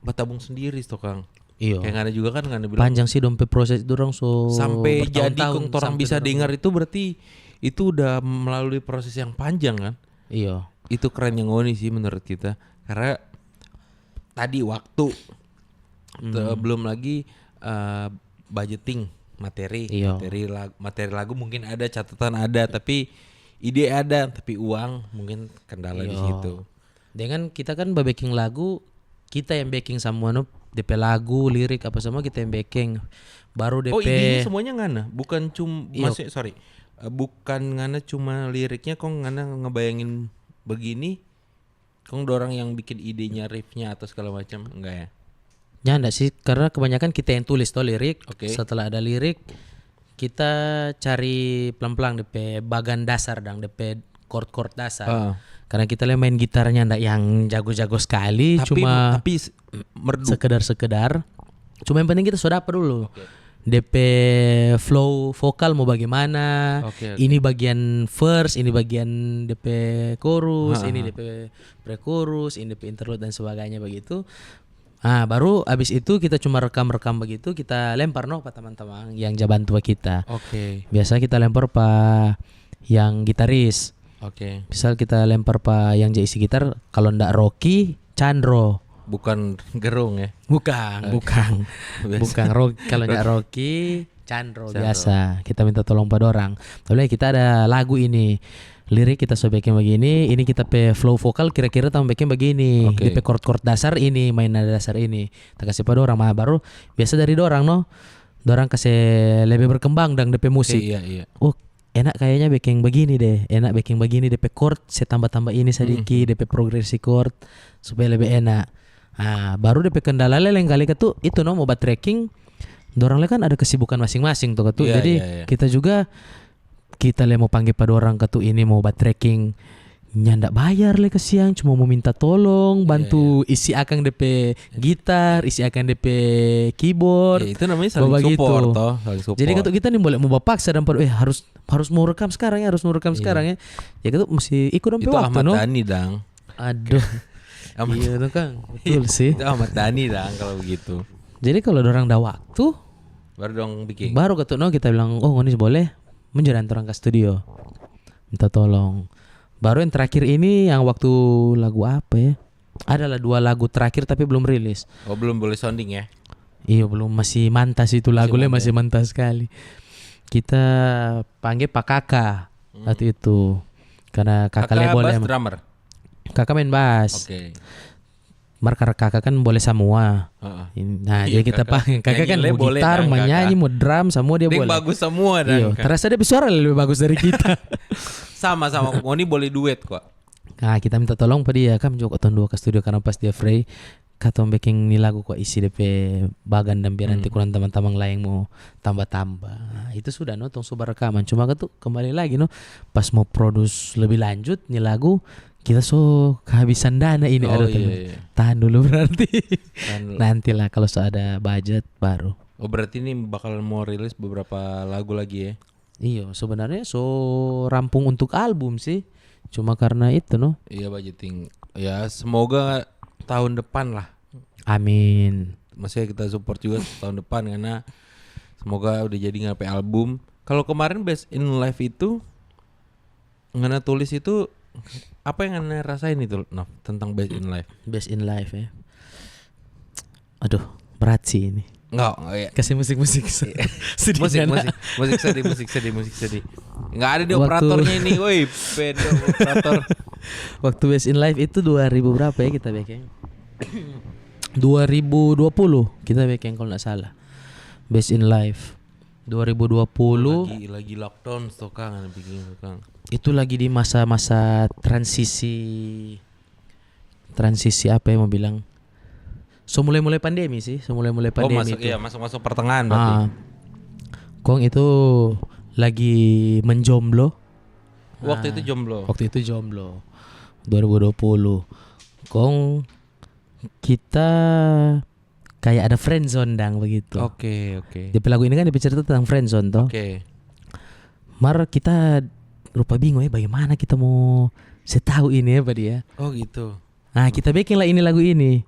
bertabung sendiri tuh Kang. Iya. Kayak ada juga kan ada bilang panjang sih dompet proses dorang sampai jadi kong orang bisa dengar itu. itu berarti itu udah melalui proses yang panjang kan. Iya. Itu keren yang ngoni sih menurut kita. Karena tadi waktu belum lagi budgeting materi. Iya. Materi lagu mungkin ada, catatan ada, tapi ide ada, tapi uang mungkin kendala di situ. Dengan kita kan backing lagu, kita yang backing semua no, DP lagu, lirik apa semua kita yang backing. Baru DP. Oh idenya semuanya ngana, bukan cuma bukan ngana cuma liriknya, kok ngana ngebayangin begini, kok dorang yang bikin idenya, riffnya atau segala macam, enggak ya? Ya enggak sih, karena kebanyakan kita yang tulis tuh lirik. Oke. Setelah ada lirik, kita cari pelan-pelan DP bagan dasar dang, DP chord dasar. Karena kita main gitarnya ndak yang jago-jago sekali, tapi merdu. Sekedar. Cuma yang penting kita sudah dapat dulu. Okay. DP flow vokal mau bagaimana. Okay. Ini bagian verse, ini bagian DP chorus, ini DP pre-chorus, ini DP interlude dan sebagainya begitu. Baru abis itu kita cuma rekam begitu, kita lempar ke teman-teman yang jaban tua kita. Oke. Biasa kita lempar yang gitaris. Oke. Misal kita lempar yang isi gitar, kalau ndak Rocky, Chandro. Bukan Gerung ya? Bukan. Bukan kalau ndak Rocky, Chandro biasa. Kita minta tolong pada orang. Tapi kita ada lagu ini. Lirik kita sobekin begini, ini kita flow vokal kira-kira tambahin begini. Okay. DP chord dasar ini, main nada dasar ini. Tak kasih pada orang, baru biasa dari dorang no. Dorang kasih lebih berkembang dan DP musik. Iya. Oh, enak kayaknya backing begini deh. Enak backing begini DP chord saya tambah ini sedikit, DP progresi chord supaya lebih enak. Baru DP kendala lain kali itu no mau buat tracking. Dorang kan ada kesibukan masing-masing tuh ketu. Yeah, Jadi kita juga kita mau panggil pada orang ketu ini mau buat tracking. Nyandak bayar le kesiang, cuma mau minta tolong bantu isi akang DP gitar, isi akang DP keyboard. Itu namanya saling support toh, saling support. Jadi kita nih boleh mau paksa dan harus mau rekam sekarang ya, sekarang ya. Ya kita mesti ikut sampai waktu Ahmad no. Dhani dang. Aduh. Iya tuh Kang, betul sih. Itu Ahmad Dhani dang kalau begitu. Jadi kalau orang ada waktu, baru dong bikin. Baru kita bilang, oh ini boleh menjalan orang ke studio, minta tolong. Baru yang terakhir ini yang waktu lagu apa ya? Adalah 2 lagu terakhir tapi belum rilis. Oh belum boleh sounding ya? Iya belum, masih mantas itu lagunya masih mantas sekali. Kita panggil Pak Kakak waktu itu karena kakaknya boleh. Bass drummer. Kakak main bass. Oke. Karena kakak kan boleh semua. Nah jadi kita panggil kakak kan mau gitar, mau nyanyi, mau drum, semua dia boleh. Bagus semua dan. Iya. Terasa dia bersuara lebih bagus dari kita. Sama Ngoni boleh duet kok. Nah kita minta tolong pada dia kan juga tahun 2 ke studio karena pas dia free kata backing ni lagu kok isi DP bagan dan biar nanti kurang teman-teman lain mau tambah-tambah. Nah, itu sudah no tong sobar rekaman. Cuma tuh kembali lagi no pas mau produce lebih lanjut nih lagu kita kehabisan dana ini. Tahan dulu berarti. Nantilah kalau ada budget baru. Oh berarti ini bakal mau rilis beberapa lagu lagi ya? Iya, sebenarnya rampung untuk album sih. Cuma karena itu no. Iya budgeting. Ya semoga tahun depan lah. Amin. Maksudnya kita support juga tahun depan karena semoga udah jadi ngapain album. Kalau kemarin Best in Life itu Ngana tulis itu apa yang Ngana rasain itu Nov tentang Best in Life? Best in Life ya. Aduh, berat sih ini. Enggak ya. Kasih musik-musik sedih. musik sedih. Enggak ada di operatornya ini. Woi, pedo operator. Waktu Best in Life itu 2000 berapa ya kita bikin? 2020 kita bikin kalau nggak salah. Best in Life 2020 lagi lockdown tuh Kang bikin Kang. Itu lagi di masa-masa transisi apa ya mau bilang? Mulai pandemi sih, mulai pandemi. Oh, masuk pertengahan berarti. Kong itu lagi menjomblo. Waktu itu jomblo. 2020. Kong kita kayak ada friendzone dang begitu. Oke. Di lagu ini kan cerita tentang friendzone toh. Oke. Mar kita rupa bingung ya bagaimana kita mau setahu ini ya Pak dia. Oh gitu. Nah kita bikin lah ini lagu ini.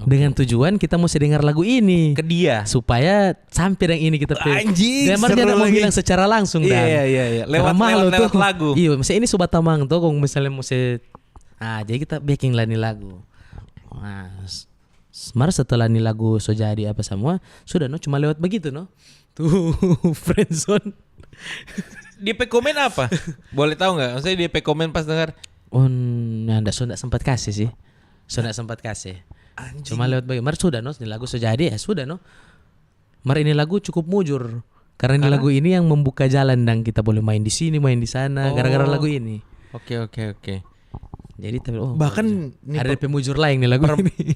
Dengan tujuan kita mau dengar lagu ini ke dia supaya sampai yang ini kita pilih. Anjing. Dan dia mau bilang secara langsung dan. Iya. Lewat lagu. Iya, misalnya ini sobat tamang tuh kalau misalnya mau jadi kita bikin lah ini lagu. Nah, setelah ini lagu so jadi apa semua sudah no cuma lewat begitu no. Tuh friendzone. Di komen apa? Boleh tahu nggak? Maksudnya di komen pas dengar. Oh, nggak sempat kasih sih. Sudah sempat kasih. Anjing. Cuma lewat bagaimana sudah no ini lagu sejadi ya sudah no. Mar ini lagu cukup mujur karena ini lagu ini yang membuka jalan dan kita boleh main di sini main di sana gara-gara lagu ini. Oke. Jadi bahkan ada pemujur lain nih lagu ini.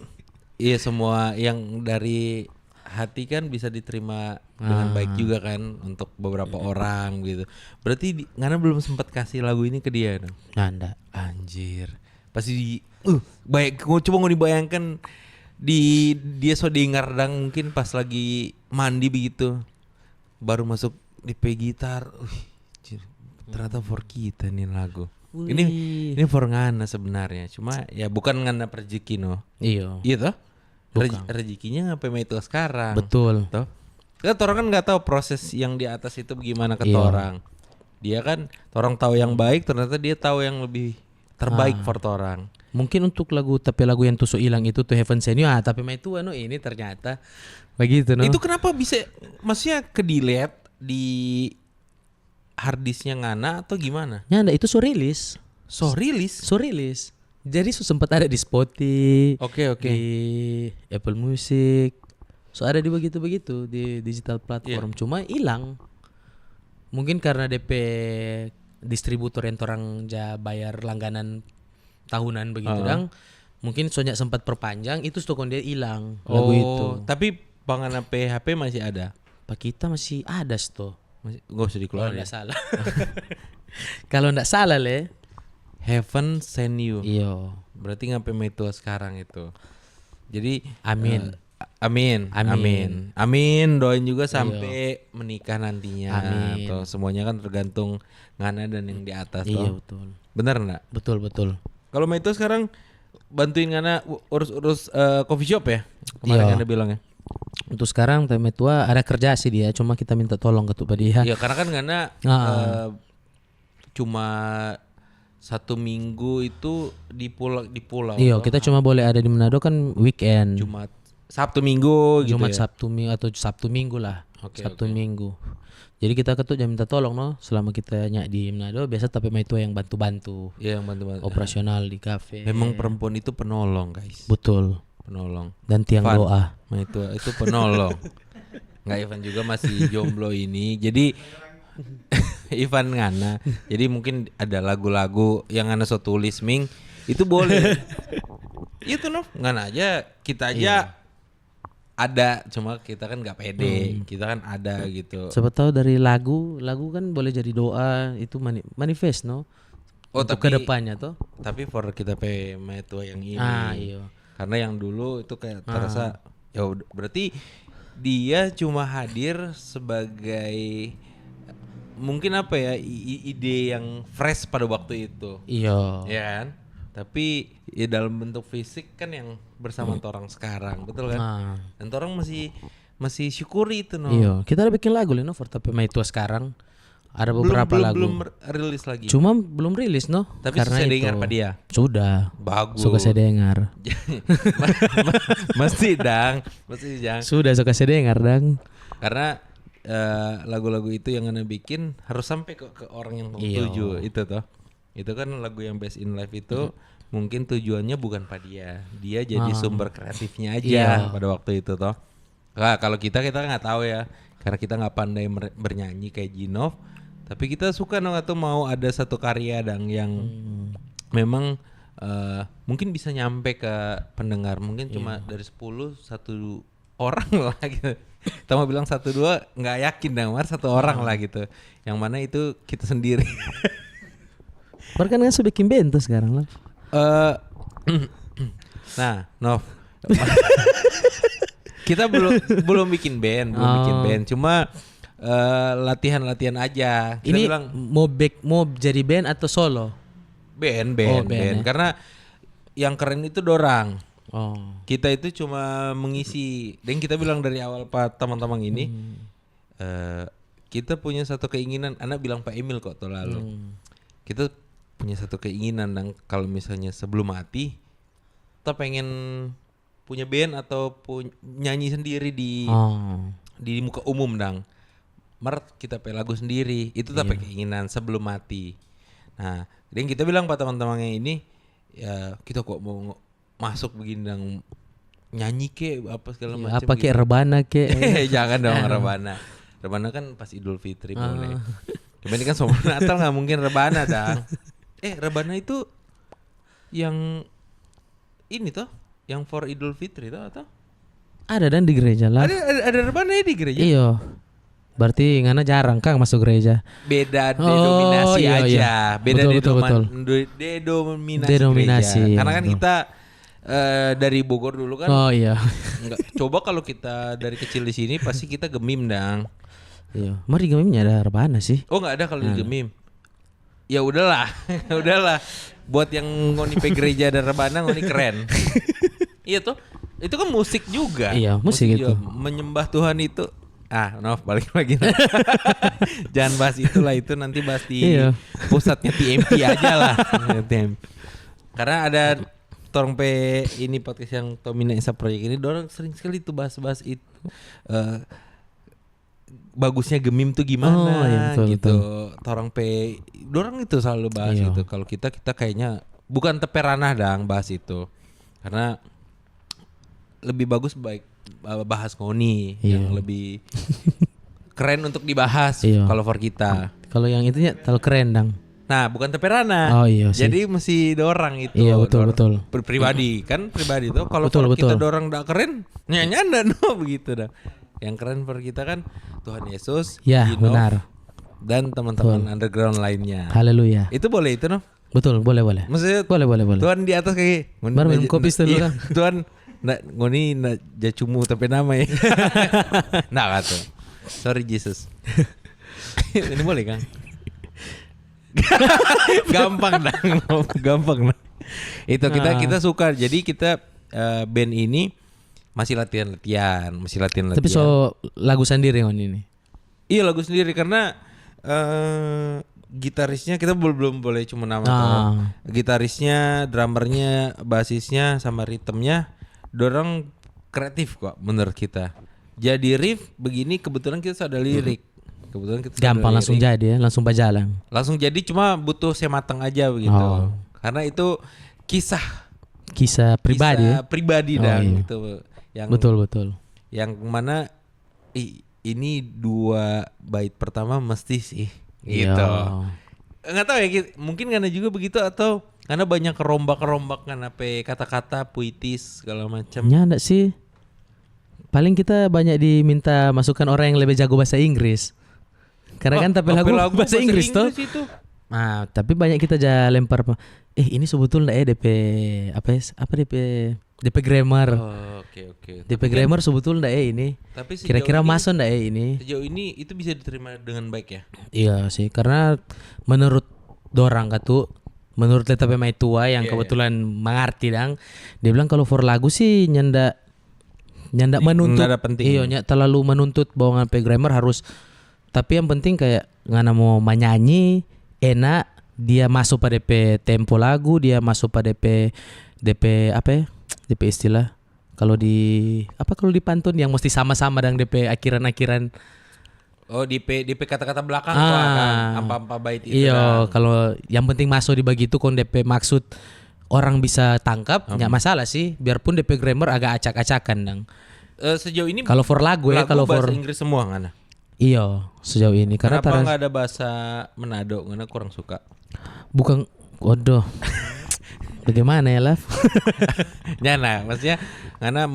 Iya semua yang dari hati kan bisa diterima dengan baik juga kan untuk beberapa orang gitu. Berarti Ngana belum sempat kasih lagu ini ke dia dong? Nggak. Anjir. Pasti baik coba mau dibayangkan dia so dengar dang mungkin pas lagi mandi begitu baru masuk di gitar ternyata for kita nih lagu. Ini for Ngana sebenarnya cuma ya bukan Ngana rezeki no. Iya toh rezekinya ngapain itu sekarang betul toh kan orang kan nggak tahu proses yang di atas itu bagaimana ke orang dia kan orang tahu yang baik ternyata dia tahu yang lebih terbaik for orang. Mungkin untuk lagu yang tusuk hilang itu tuh Heaven Send You tapi itu ini ternyata begitu no. Itu kenapa bisa maksudnya ke delete di harddisknya Ngana atau gimana? Ya enggak itu rilis. Jadi sempat ada di Spotify. Oke. Di Apple Music. Ada di begitu di digital platform cuma hilang. Mungkin karena DP distributor yang orang bayar langganan tahunan begitu dang. Mungkin soalnya sempat perpanjang itu stokon dia hilang lagu itu. Tapi pangan HP masih ada. Pak kita masih ada sto. Masih enggak usah dikeluarin. Kalau enggak salah. Kalau enggak salah le. Heaven Send You. Iya. Berarti ngapain itu sekarang itu. Jadi amin. Amin. Doain juga sampai menikah nantinya. Amin. Atau semuanya kan tergantung Ngana dan yang di atas toh. Iya betul. Benar enggak? Betul. Kalau Meito sekarang bantuin Ngana urus coffee shop ya? Kemarin Ngana bilang ya. Untuk sekarang Teme Tua ada kerja sih dia, cuma kita minta tolong ke dia. Iya, karena kan Ngana cuma 1 minggu itu di pulau. Iya, kita cuma boleh ada di Manado kan weekend. Jumat, Sabtu Minggu gitu. Jumat, ya? Sabtu Minggu lah. Sabtu Minggu. Jadi kita jangan minta tolong no selama kita nyak di Manado biasa tapi itu yang bantu-bantu. Iya, yang bantu-bantu. Operasional di kafe. Memang perempuan itu penolong, guys. Betul. Penolong. Dan tiang Ivan, doa. Itu penolong. Nggak Ivan juga masih jomblo ini. Jadi Ivan Ngana. Jadi mungkin ada lagu-lagu yang Ngana so tulis Ming itu boleh. Itu no Ngana aja kita aja ada cuma kita kan nggak pede. Kita kan ada gitu. Siapa tahu dari lagu kan boleh jadi doa itu manifest no. Untuk kedepannya tuh. Tapi for kita metua yang ini. Iya. Karena yang dulu itu kayak terasa ya berarti dia cuma hadir sebagai mungkin apa ya ide yang fresh pada waktu itu. Iya. Ya kan? Tapi ya dalam bentuk fisik kan yang bersama orang sekarang, betul kan? Nah. Dan orang masih syukuri itu no. Iya, kita udah bikin lagu Lino for tapi mai tua sekarang. Ada beberapa lagu. Belum rilis lagi. Cuma belum rilis no. Tapi karena saya itu. dengar Pak dia. Sudah. Bagus. Suka saya dengar. Mesti dang. Sudah suka saya dengar dang. Karena lagu-lagu itu yang Anda bikin harus sampai ke orang yang tuju itu toh. Itu kan lagu yang Best in Life itu mungkin tujuannya bukan Pak dia jadi sumber kreatifnya aja pada waktu itu toh. Nah, kalau kita nggak tahu ya karena kita nggak pandai bernyanyi kayak Jinov, tapi kita suka dong atau mau ada satu karya dang yang memang mungkin bisa nyampe ke pendengar mungkin cuma dari 10 satu orang lah gitu. Kita mau bilang 1-2 nggak yakin dang, satu orang lah gitu. Yang mana itu kita sendiri. Bahkan kan sudah bikin band tuh sekarang lah. Nah, Nov. Kita belum bikin band, cuma latihan aja. Kita ini bilang mau jadi band atau solo? Band. Ya? Karena yang keren itu dorang. Oh. Kita itu cuma mengisi. Dan kita bilang dari awal Pak teman-teman ini, kita punya satu keinginan. Anak bilang Pak Emil kok tuh lalu. Kita punya satu keinginan dan kalau misalnya sebelum mati, kita pengen punya band atau nyanyi sendiri di muka umum dang. Kita pe lagu sendiri. Itu tapi keinginan sebelum mati. Nah, dan kita bilang Pak teman-temannya ini, ya kita kok mau masuk begini dang nyanyi ke apa segala macam. Apa kayak rebana ke? Jangan dong rebana. Rebana kan pas Idul Fitri boleh. Cuman ini kan soal Natal nggak mungkin rebana dang. Rebana itu yang ini toh, yang for Idul Fitri toh atau? Ada dan di gereja lah. Ada rebana di gereja. Iya. Berarti ngana jarang Kang masuk gereja. Beda denominasi aja. Iya. Beda betul. denominasi gereja. Karena kan kita dari Bogor dulu kan. Oh iya. Coba kalau kita dari kecil di sini pasti kita gemim dang. Iya. Mari di gemimnya ada rebana sih. Oh nggak ada kalau di gemim. Ya udahlah. Buat yang ngoni pe gereja dan rebana ngoni keren. Iya tuh. Itu kan musik juga. Iya, musik itu. Menyembah Tuhan itu. Nov balik lagi. Jangan bahas itulah, itu nanti bahas di pusatnya TMP aja lah. Karena ada Torong pe ini podcast yang Tomina Esa Project ini, dorang sering sekali tuh bahas itu. Bagusnya gemim tuh gimana gitu. Torong pe dorang itu selalu bahas itu. Kalau kita kayaknya bukan tepe ranah dang bahas itu. Karena lebih bagus bahas ngoni yang lebih keren untuk dibahas kalau for kita. Kalau yang itunya terlalu keren dang. Nah, bukan teperana. Oh iya sih. Jadi mesti dorang itu. Iya betul. Pribadi kan pribadi tuh. Kalau kita dorang ndak keren, nyanyi begitu dah. Yang keren for kita kan Tuhan Yesus, Jinov, benar. Dan teman-teman underground lainnya. Haleluya. Itu boleh itu no? Betul, boleh. Maksudnya boleh. Tuhan di atas kayak baru minum kopi dulu kan. Tuhan ngoni jacumu tapi nama ya. Nah kata. Sorry Jesus. Ini boleh Kang? Gampang dong. Itu kita suka. Jadi kita band ini masih latihan. Tapi lagu sendiri on ini. Iya lagu sendiri karena gitarisnya kita belum boleh cuma nama tahu. Gitarisnya, drummernya, basisnya sama ritmenya dorang kreatif kok menurut kita. Jadi riff begini kebetulan kita ada lirik. Gampang langsung jadi ya, langsung berjalan. Langsung jadi cuma butuh semateng aja begitu. Karena itu kisah pribadi ya. Pribadi dan gitu. Yang betul. Yang mana ini 2 bait pertama mesti sih gitu. Enggak tahu ya mungkin karena juga begitu atau karena banyak kerombak kan apa kata-kata puitis segala macam. Enggak sih. Paling kita banyak diminta masukan orang yang lebih jago bahasa Inggris. Karena kan tapi lagu bahasa Inggris tuh. Nah, tapi banyak kita lempar ini sebetulnya DP apa DP DP Grammar. Oh, oke. DP Grammar sebetulnya ndak ini. Tapi Kira-kira masuk ndak ini? Sejauh ini itu bisa diterima dengan baik ya? Iya sih, karena menurut dorang katu, menurut DP mai tua yang kebetulan mengerti dang, dia bilang kalau for lagu sih nyanda menuntut. Nggak ada penting. Iya, terlalu menuntut bahwa DP Grammar harus. Tapi yang penting kayak ngana mau menyanyi enak, dia masuk pada DP tempo lagu, dia masuk pada DP apa ya? DP istilah kalau di pantun yang mesti sama-sama dengan DP akhiran-akhiran. Oh, DP kata-kata belakang kan apa bait itu. Iya, kalau yang penting masuk di begitu kon DP maksud orang bisa tangkap, nggak masalah sih. Biarpun DP Grammar agak acak-acakan dang. Sejauh ini kalau for lagu ya, kalau bahasa for Inggris semua kan? Iya, sejauh ini karena kenapa nggak ada bahasa Manado? Karena kurang suka. Bukan, waduh. Bagaimana ya, Laf? Nah, maksudnya Ngana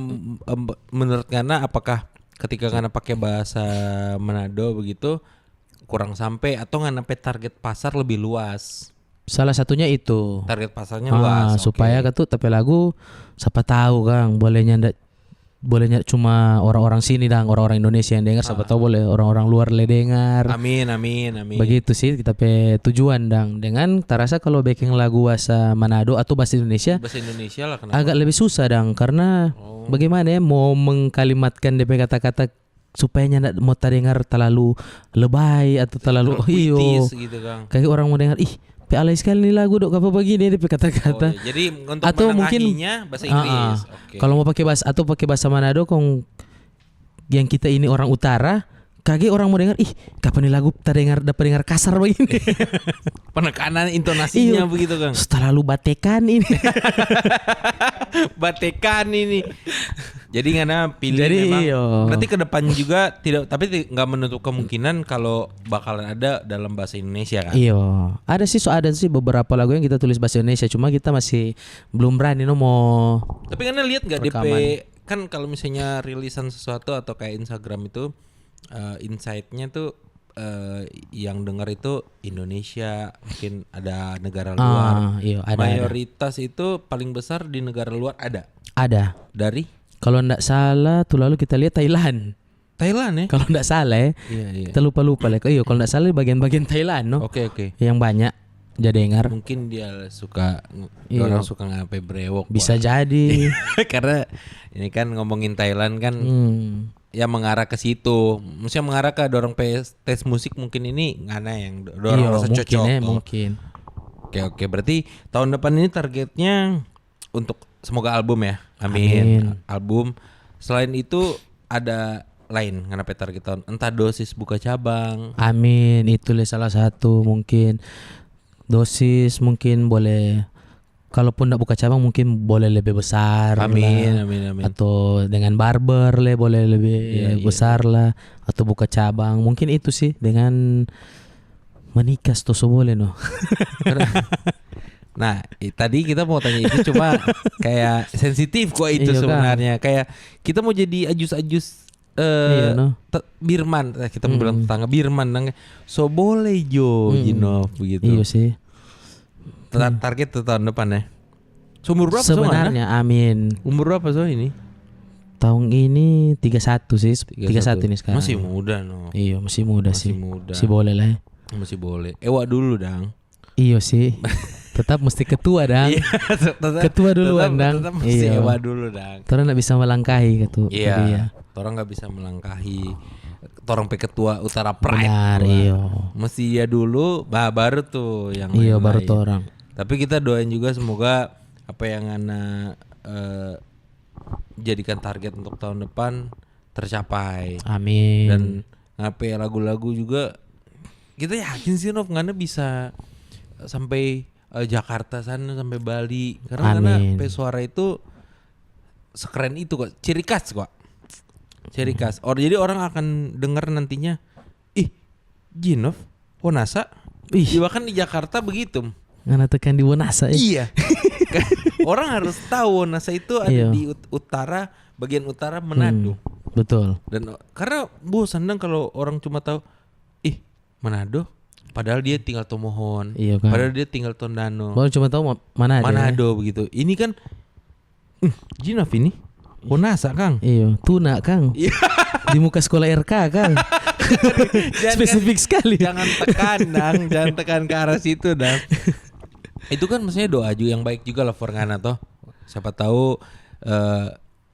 menurut Ngana apakah ketika Ngana pakai bahasa Manado begitu kurang sampai atau Ngana target pasar lebih luas? Salah satunya itu. Target pasarnya luas. Supaya ketut tapi lagu siapa tahu Kang, bolehnya cuma orang-orang sini dan orang-orang Indonesia yang dengar, siapa tahu boleh orang-orang luar le dengar. Amin. Begitu sih kita pe tujuan dang. Dengan terasa kalau backing lagu bahasa Manado atau bahasa Indonesia lah kenapa? Agak lebih susah dang karena bagaimana ya mau mengkalimatkan DP kata-kata supaya ndak mau terdengar terlalu lebay atau terlalu puitis gitu Kang. Kayak orang mau dengar pe alay sekali nih lagu dok apa begini DP kata-kata. Jadi untuk atau mungkin bahasa Inggris. Kalau mau pakai bahasa Manado kong yang kita ini orang utara, kaget orang mau dengar kapan nih lagu dapat dengar kasar begini. Penekanan intonasinya begitu Kang. Terlalu batekan ini. Batekan ini. Jadi Ngana pilih memang. Berarti ke depan juga tidak, tapi nggak menutup kemungkinan kalau bakalan ada dalam bahasa Indonesia kan? Iya, ada sih beberapa lagu yang kita tulis bahasa Indonesia, cuma kita masih belum berani mau. Tapi Ngana lihat nggak DP kan kalau misalnya rilisan sesuatu atau kayak Instagram itu insight-nya tuh yang dengar itu Indonesia, mungkin ada negara luar. Iya, ada. Mayoritas itu paling besar di negara luar ada. Ada. Dari? Kalau ndak salah tuh lalu kita lihat Thailand ya. Kalau ndak salah ya. Iya. Kita lupa lah. Iya, kalau ndak salah bagian-bagian Thailand no. Oke. Yang banyak jadi dengar. Mungkin dia suka orang suka ngapain brewok. Bisa jadi. Karena ini kan ngomongin Thailand kan ya mengarah ke situ. Maksudnya mengarah ke dorong tes musik mungkin ini Ngana yang dorong rasa cocok. Mungkin. Oke. Berarti tahun depan ini targetnya untuk semoga album ya. Amin. Album. Selain itu ada lain Ngana target tahun. Entah dosis buka cabang. Amin. Itu salah satu mungkin. Dosis mungkin boleh. Kalaupun tidak buka cabang mungkin boleh lebih besar. Amin. Atau dengan barber boleh lebih besar lah. Atau buka cabang. Mungkin itu sih dengan menikah tuh boleh no. Nah, tadi kita mau tanya itu cuma kayak sensitif kok itu sebenarnya. Kayak kita mau jadi ajus-ajus Birman. Kita mau bilang tetangga Birman. So boleh Jinov begitu. Iya sih. Target tahun depan ya. Umur berapa sebenarnya? Amin. Umur berapa ini? Tahun ini 31 sih. 31 ini sekarang. Masih muda no. Iya, masih muda. Masih boleh lah ya. Masih boleh. Ewa dulu dang. Iya sih. Tetap mesti ketua dang. Ketua duluan dang. Tetap mesti ewa dulu dang. Torang nggak bisa melangkahi ketua. Iya. Torang nggak bisa melangkahi. Torang pe ketua Utara Pride. Benar, iya. Mesti dia dulu, baru tuh yang iya lain. Baru torang. Tapi kita doain juga semoga apa yang Ngana jadikan target untuk tahun depan tercapai. Amin. Dan ngapain lagu-lagu juga kita yakin sih Nov Ngana bisa sampai Jakarta sana sampai Bali karena Ngana suara itu sekeren itu kok, ciri khas kok. Ciri khas. Jadi orang akan dengar nantinya, Jinov, Wonasa. Bahkan di Jakarta begitu. Ngana tekan di Wonasa ya. Iya. Orang harus tahu Wonasa itu ada di utara, bagian utara Manado. Betul. Dan karena bosan dong kalau orang cuma tahu Manado, padahal dia tinggal Tomohon. Iya kan. Padahal dia tinggal Tondano. Baru cuma tahu Manado begitu. Ini kan Jinov ini Unasa Kang. Iya, tuna Kang. Di muka sekolah RK Kang. Spesifik sekali. Jangan tekan Dang, jangan tekan ke arah situ Dang. Itu kan maksudnya doa juga yang baik juga lah for ngana toh. Siapa tahu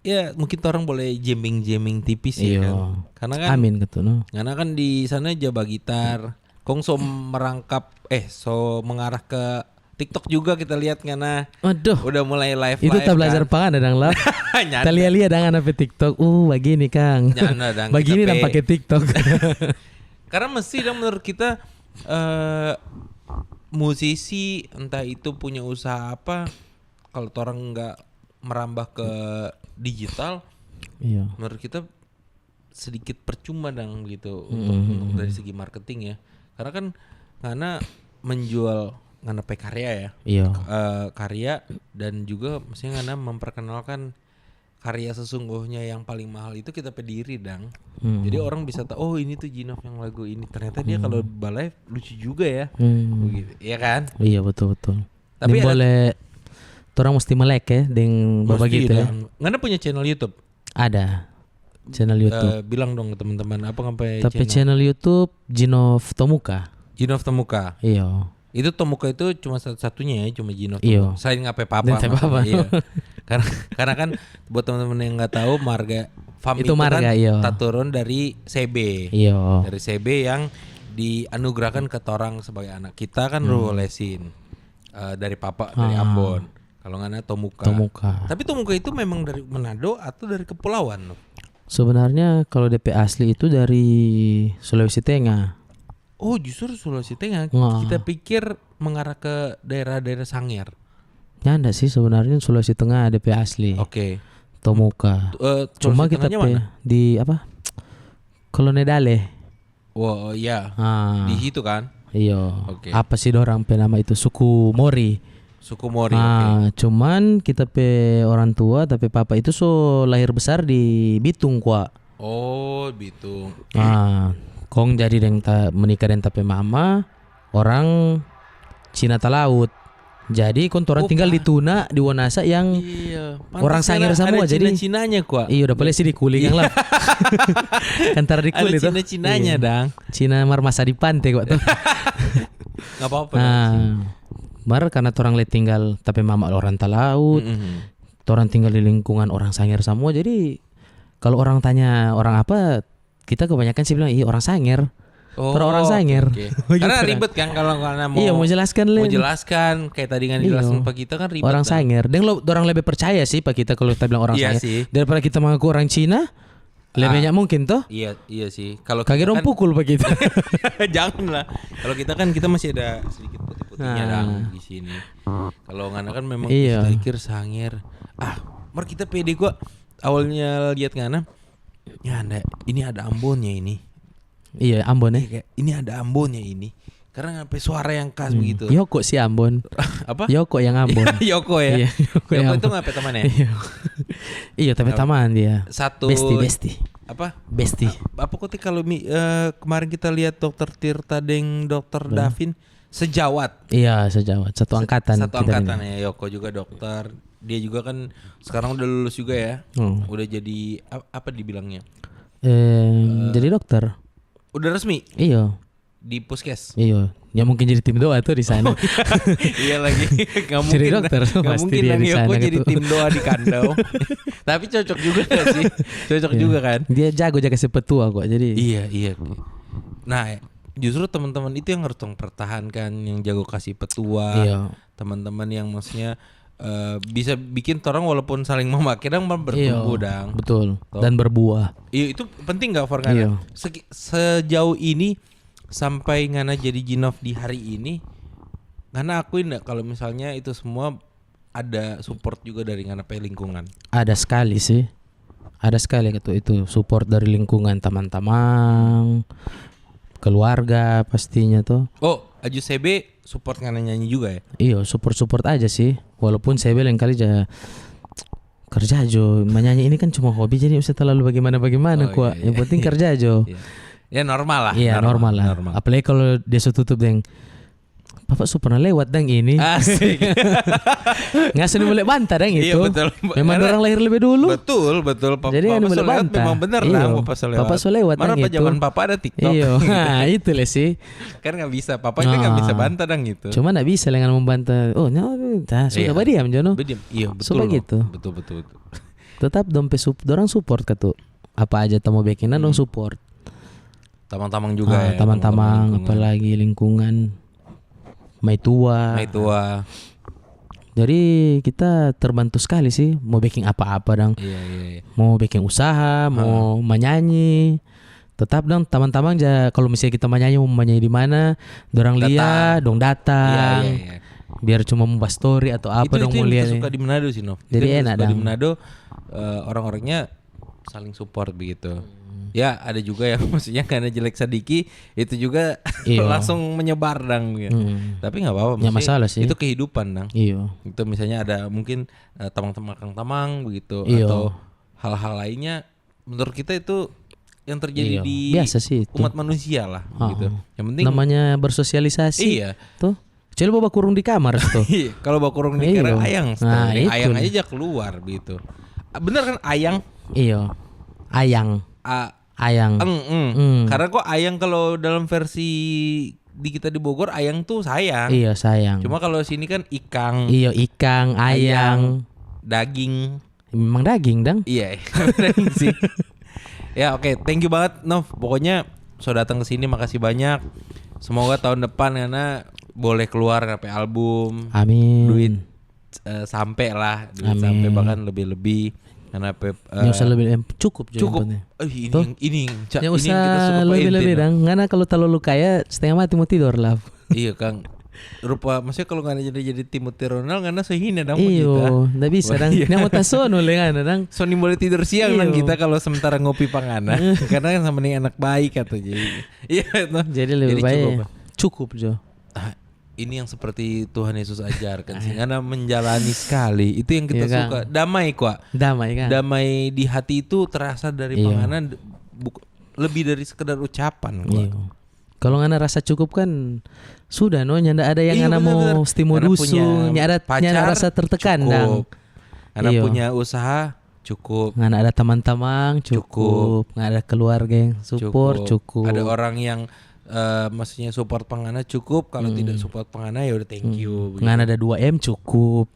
ya mungkin orang boleh jamming tipis ya kan. Karena kan amin gitu no. Karena kan di sana jaba gitar. Kong so mengarah ke TikTok juga kita lihat karena Waduh. udah mulai live. Itu tak belajar kan. pangan dang lah. Kita lihat dengan apa TikTok. Begini Kang. Nyana, dang, begini dan pakai TikTok. Karena mesti dong menurut kita musisi entah itu punya usaha apa, kalau orang nggak merambah ke digital, iya. menurut kita sedikit percuma dong gitu untuk dari segi marketing ya. Karena kan karena menjual ngana karya ya, iya. Karya dan juga maksudnya ngana memperkenalkan karya sesungguhnya yang paling mahal itu kita pediri dang. Jadi orang bisa tahu oh ini tuh Jinov yang lagu ini. Ternyata dia kalau balai lucu juga ya. Begitu. Iya kan? Iya betul. Tapi boleh orang mesti melek ya dengan bapak gitu ya. Ngana punya channel YouTube? Ada. Channel YouTube. Bilang dong ke teman-teman apa sampai tapi channel YouTube Jinov Tomuka. Jinov Tomuka. Iya. Itu Tomuka itu cuma satu-satunya ya, cuma Jinov. Iya. Selain ngapain papa. Iya. Karena kan buat teman-teman yang nggak tahu marga Fam itu marga, kan iya. turun dari CB. Iya. Dari CB yang dianugerahkan ke torang sebagai anak kita kan Lesin dari papa dari Ambon. Kalau nggak Tomuka. Tapi Tomuka itu memang dari Manado atau dari kepulauan? Sebenarnya kalau DP asli itu dari Sulawesi Tengah. Oh justru Sulawesi Tengah. Kita pikir mengarah ke daerah-daerah Sangir. Nyanda sih sebenarnya Sulawesi Tengah DP asli. Oke. Tomuka. Cuma kita di apa? Kolonedale. Oh iya. Di situ kan? Iya. Okay. Apa sih orang nama itu suku Mori. Suku Mori. Cuman kita pe orang tua tapi papa itu lahir besar di Bitung kwa. Oh Bitung. Kong jadi menikah dengan tapi mama orang Cina Talaut. Jadi kontoran tinggal di Tuna di Wanasa yang orang Sangir semua jadi Cina-Cinanya kuat. Iya udah boleh sih di kuling lah. Antara di kulit itu. Ada Cina-Cinanya dang. Cina marmasa di pantai kok tuh. Enggak apa-apa. Mar karena orang tinggal tapi mama orang Talaut. Orang tinggal di lingkungan orang Sangir semua jadi kalau orang tanya orang apa kita kebanyakan sih bilang orang Sangir. Orang Sangir. Okay. Karena ribet kan kalau mau. Iya mau jelaskan kayak tadi kan dijelasin Pak kita kan ribet. Orang Sangir. Dan orang lebih percaya sih Pak kita kalau kita bilang orang Sangir. Sih. Daripada kita mengaku orang Cina. Lebih banyak mungkin toh. Iya sih. Kalau kaget kan, pukul Pak kita. Jangan lah. Kalau kita kan kita masih ada sedikit putih-putihnya di sini. Kalau ngana kan memang kita pikir Sangir. Mar kita pede gua awalnya lihat ngana. Ya ini ada Ambonnya ini. Iya Ambon ya. Ini ada Ambonnya ini. Karena sampai suara yang khas begitu. Yoko si Ambon. Apa? Yoko yang Ambon. Yoko ya. Iya, Yoko itu ngapain temannya? Iya tapi teman dia. Satu. Besti. Apa? Besti. Apa kok kalau kemarin kita lihat Dokter Tirta deng Dokter Davin sejawat. Iya sejawat. Satu angkatan. Satu angkatan ya. Yoko juga dokter. Dia juga kan sekarang udah lulus juga ya. Udah jadi apa dibilangnya? Jadi dokter. Udah resmi? Iya. Di Puskes? Iya. Ya mungkin jadi tim doa tuh di sana. Iya lagi. Gak mungkin. Jadi dokter. Gak mungkin lah Yoko jadi tim doa di Kandau. Tapi cocok juga gak sih? Cocok juga kan? Dia jago jaga sepetua kok. Jadi. Iya. Nah justru teman-teman itu yang harus pertahankan, yang jago kasih petua. Iya. Teman-teman yang maksudnya bisa bikin orang walaupun saling memakai dan bertumbuh dang. Betul. Dan berbuah. Iya itu penting nggak for ngana? Sejauh ini sampai ngana jadi Jinov di hari ini, ngana akuin nggak kalau misalnya itu semua ada support juga dari ngana lingkungan? Ada sekali sih. Ada sekali itu support dari lingkungan teman-teman, keluarga pastinya tuh. Oh, Aju CB support ngana nyanyi juga ya? Iya, support aja sih. Walaupun CB lain kali kerja aja. Menyanyi ini kan cuma hobi jadi usah terlalu bagaimana kuat. Yang penting kerja aja. Ya normal lah. Iya, normal lah. Apalagi kalau dia tutup dengan Bapak su pernah lewat dang ini. Asik. Nggak seni boleh bantah dang itu. Iya betul. Memang Karena- orang lahir lebih dulu. Betul. Jadi Papa nggak boleh lewat bantah. memang benar Iya. lah Papa lewat. Papa lewat Mana dang pas itu. zaman Papa ada TikTok. Iya. Nah, itu lah sih. Kan nggak bisa. Papa itu nggak Nah. bisa bantah dang gitu. Cuma nggak bisa dengan membantah. Oh, sudah Iya. diam Jono. Bediam. Iya betul. Supaya loh. gitu. Betul. Tetap dorang support katu. Apa aja tamu bikinan dong support. Tamang-tamang juga ya. Taman-taman lingkungan. apalagi lingkungan. Mai tua. Nah, tua. Jadi kita terbantu sekali sih mau bikin apa-apa dong. Iya. Mau bikin usaha, mau menyanyi. Tetap dong teman-teman kalau misalnya kita menyanyi mau menyanyi di mana, dorang lihat, dong datang. Iya. Biar cuma membahas story atau apa dong mau yang lihat. kita suka di Manado sih, Nov. Jadi Kita enak suka di dong. Manado orang-orangnya saling support begitu. Ya ada juga yang maksudnya karena jelek sedikit itu juga Iya. langsung menyebar dang gitu. Tapi nggak apa-apa. Nggak maksudnya masalah sih. Itu kehidupan dang. Iya. Itu misalnya ada mungkin tamang-tamang begitu Iya. atau hal-hal lainnya. Menurut kita itu yang terjadi Iya. di Biasa sih itu. umat manusia lah gitu. Yang penting Namanya bersosialisasi. iya. Tuh. Coba bawa kurung di kamar tuh. Iya, kalau bakurung di Iya. kira ayang, Nah, itu ayang nih. aja keluar begitu. Bener kan ayang? Iya. Ayang. Ayang. Karena kok ayang kalau dalam versi di kita di Bogor ayang tuh sayang. Iya sayang. Cuma kalau sini kan ikang, Iya ikang, ayang. daging. Memang daging dang. Iya, daging sih. Ya oke, thank you banget Nov. Pokoknya sudah datang ke sini makasih banyak. Semoga tahun depan karena boleh keluar sampai album. Amin. Duit sampai lah, duit Amin. sampai bahkan lebih. Karena Nggak usah lebih cukup juga cukup. yang penting. Ini Nggak ini usah kita suka lebih-lebih paintin. dang. Karena kalau terlalu kaya setengah mati mau tidur lah. Iya Kang. Rupa maksudnya kalau nggak jadi Timothy Ronaldo karena sehina dong kita. Iyo, nggak bisa dang. Iya. Nggak mau tasono lengan dang. Sony boleh tidur siang Iyo. dong kita kalau sementara ngopi pangana. Karena kan sama nih anak baik atau jadi. Iya itu. Jadi lebih baik cukup Jo. Ini yang seperti Tuhan Yesus ajarkan sih. Karena menjalani sekali. Itu yang kita Iya, Kang. suka. Damai kok. Damai kan. Damai di hati itu terasa dari Iya. panganan lebih dari sekedar ucapan kok. Iya. Kalau ngana rasa cukup kan sudah no nyanda ada yang Iya, ngana bener-bener. mau stimulusung, Karena punya nyanda pacar, rasa tertekan dang. cukup. Karena Iya. punya usaha cukup. Ngana ada teman-teman cukup, ngana ada keluarga yang support cukup. Ada orang yang maksudnya support pengana cukup. Kalau tidak support pengana ya udah thank you. begitu. Ngana ada 2M cukup.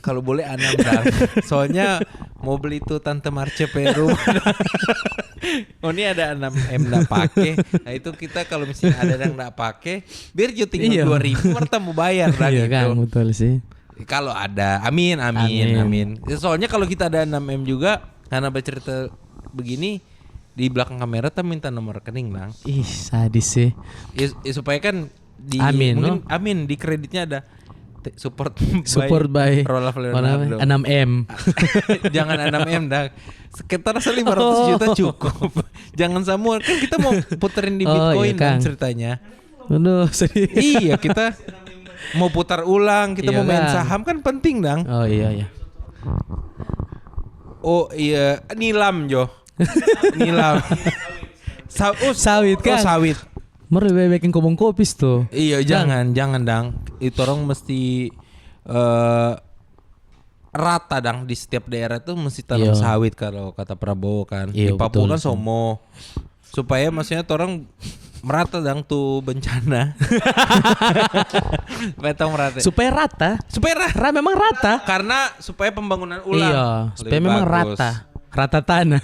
Kalau boleh 6 dang. Soalnya mau beli tuh Tante Marce Peru. Oh ini ada 6M nggak pakai. Nah itu kita kalau misalnya ada yang nggak pakai, biar jo Iya. tinggal 2.000 merta mau bayar dah Iya gitu. kan betul sih. Kalau ada, amin. Soalnya kalau kita ada 6M juga, karena bercerita begini di belakang kamera kita minta nomor rekening bang. Ih sadis sih. Ya, supaya kan di Amin, mungkin amin di kreditnya ada support by Rolf Leonardo. 6M. Jangan 6M dah. Sekitar 500 juta cukup. Jangan semua kan kita mau puterin di Bitcoin iya, kan Kang. ceritanya. Aduh sedih. Iya kita mau putar ulang, kita Iya, mau main Kang. saham kan penting dang. Oh iya. Oh iya, nilam Jo. Nilam. Sawit kan. Oh sawit. Mer bikin kobong kopis tuh. Iya jangan dang. Itu orang mesti rata dang di setiap daerah tuh mesti tanam Iya. sawit kalau kata Prabowo kan. Iya, Di Papua betul kan sih. somo. Supaya maksudnya orang merata dang tuh bencana. Betong merata. Supaya rata. Supaya Memang rata. karena supaya pembangunan ulang. Iya, supaya lebih memang bagus. rata tanah.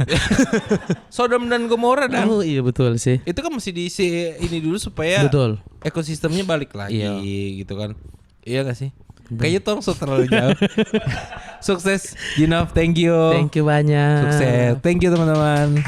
Sodom dan Gomora dang. Oh iya betul sih. Itu kan mesti diisi ini dulu supaya Betul. ekosistemnya balik lagi Iya. gitu kan. Iya gak sih? Kayaknya tong terlalu jauh. Sukses Jinov, thank you. Thank you banyak. Sukses. Thank you teman-teman.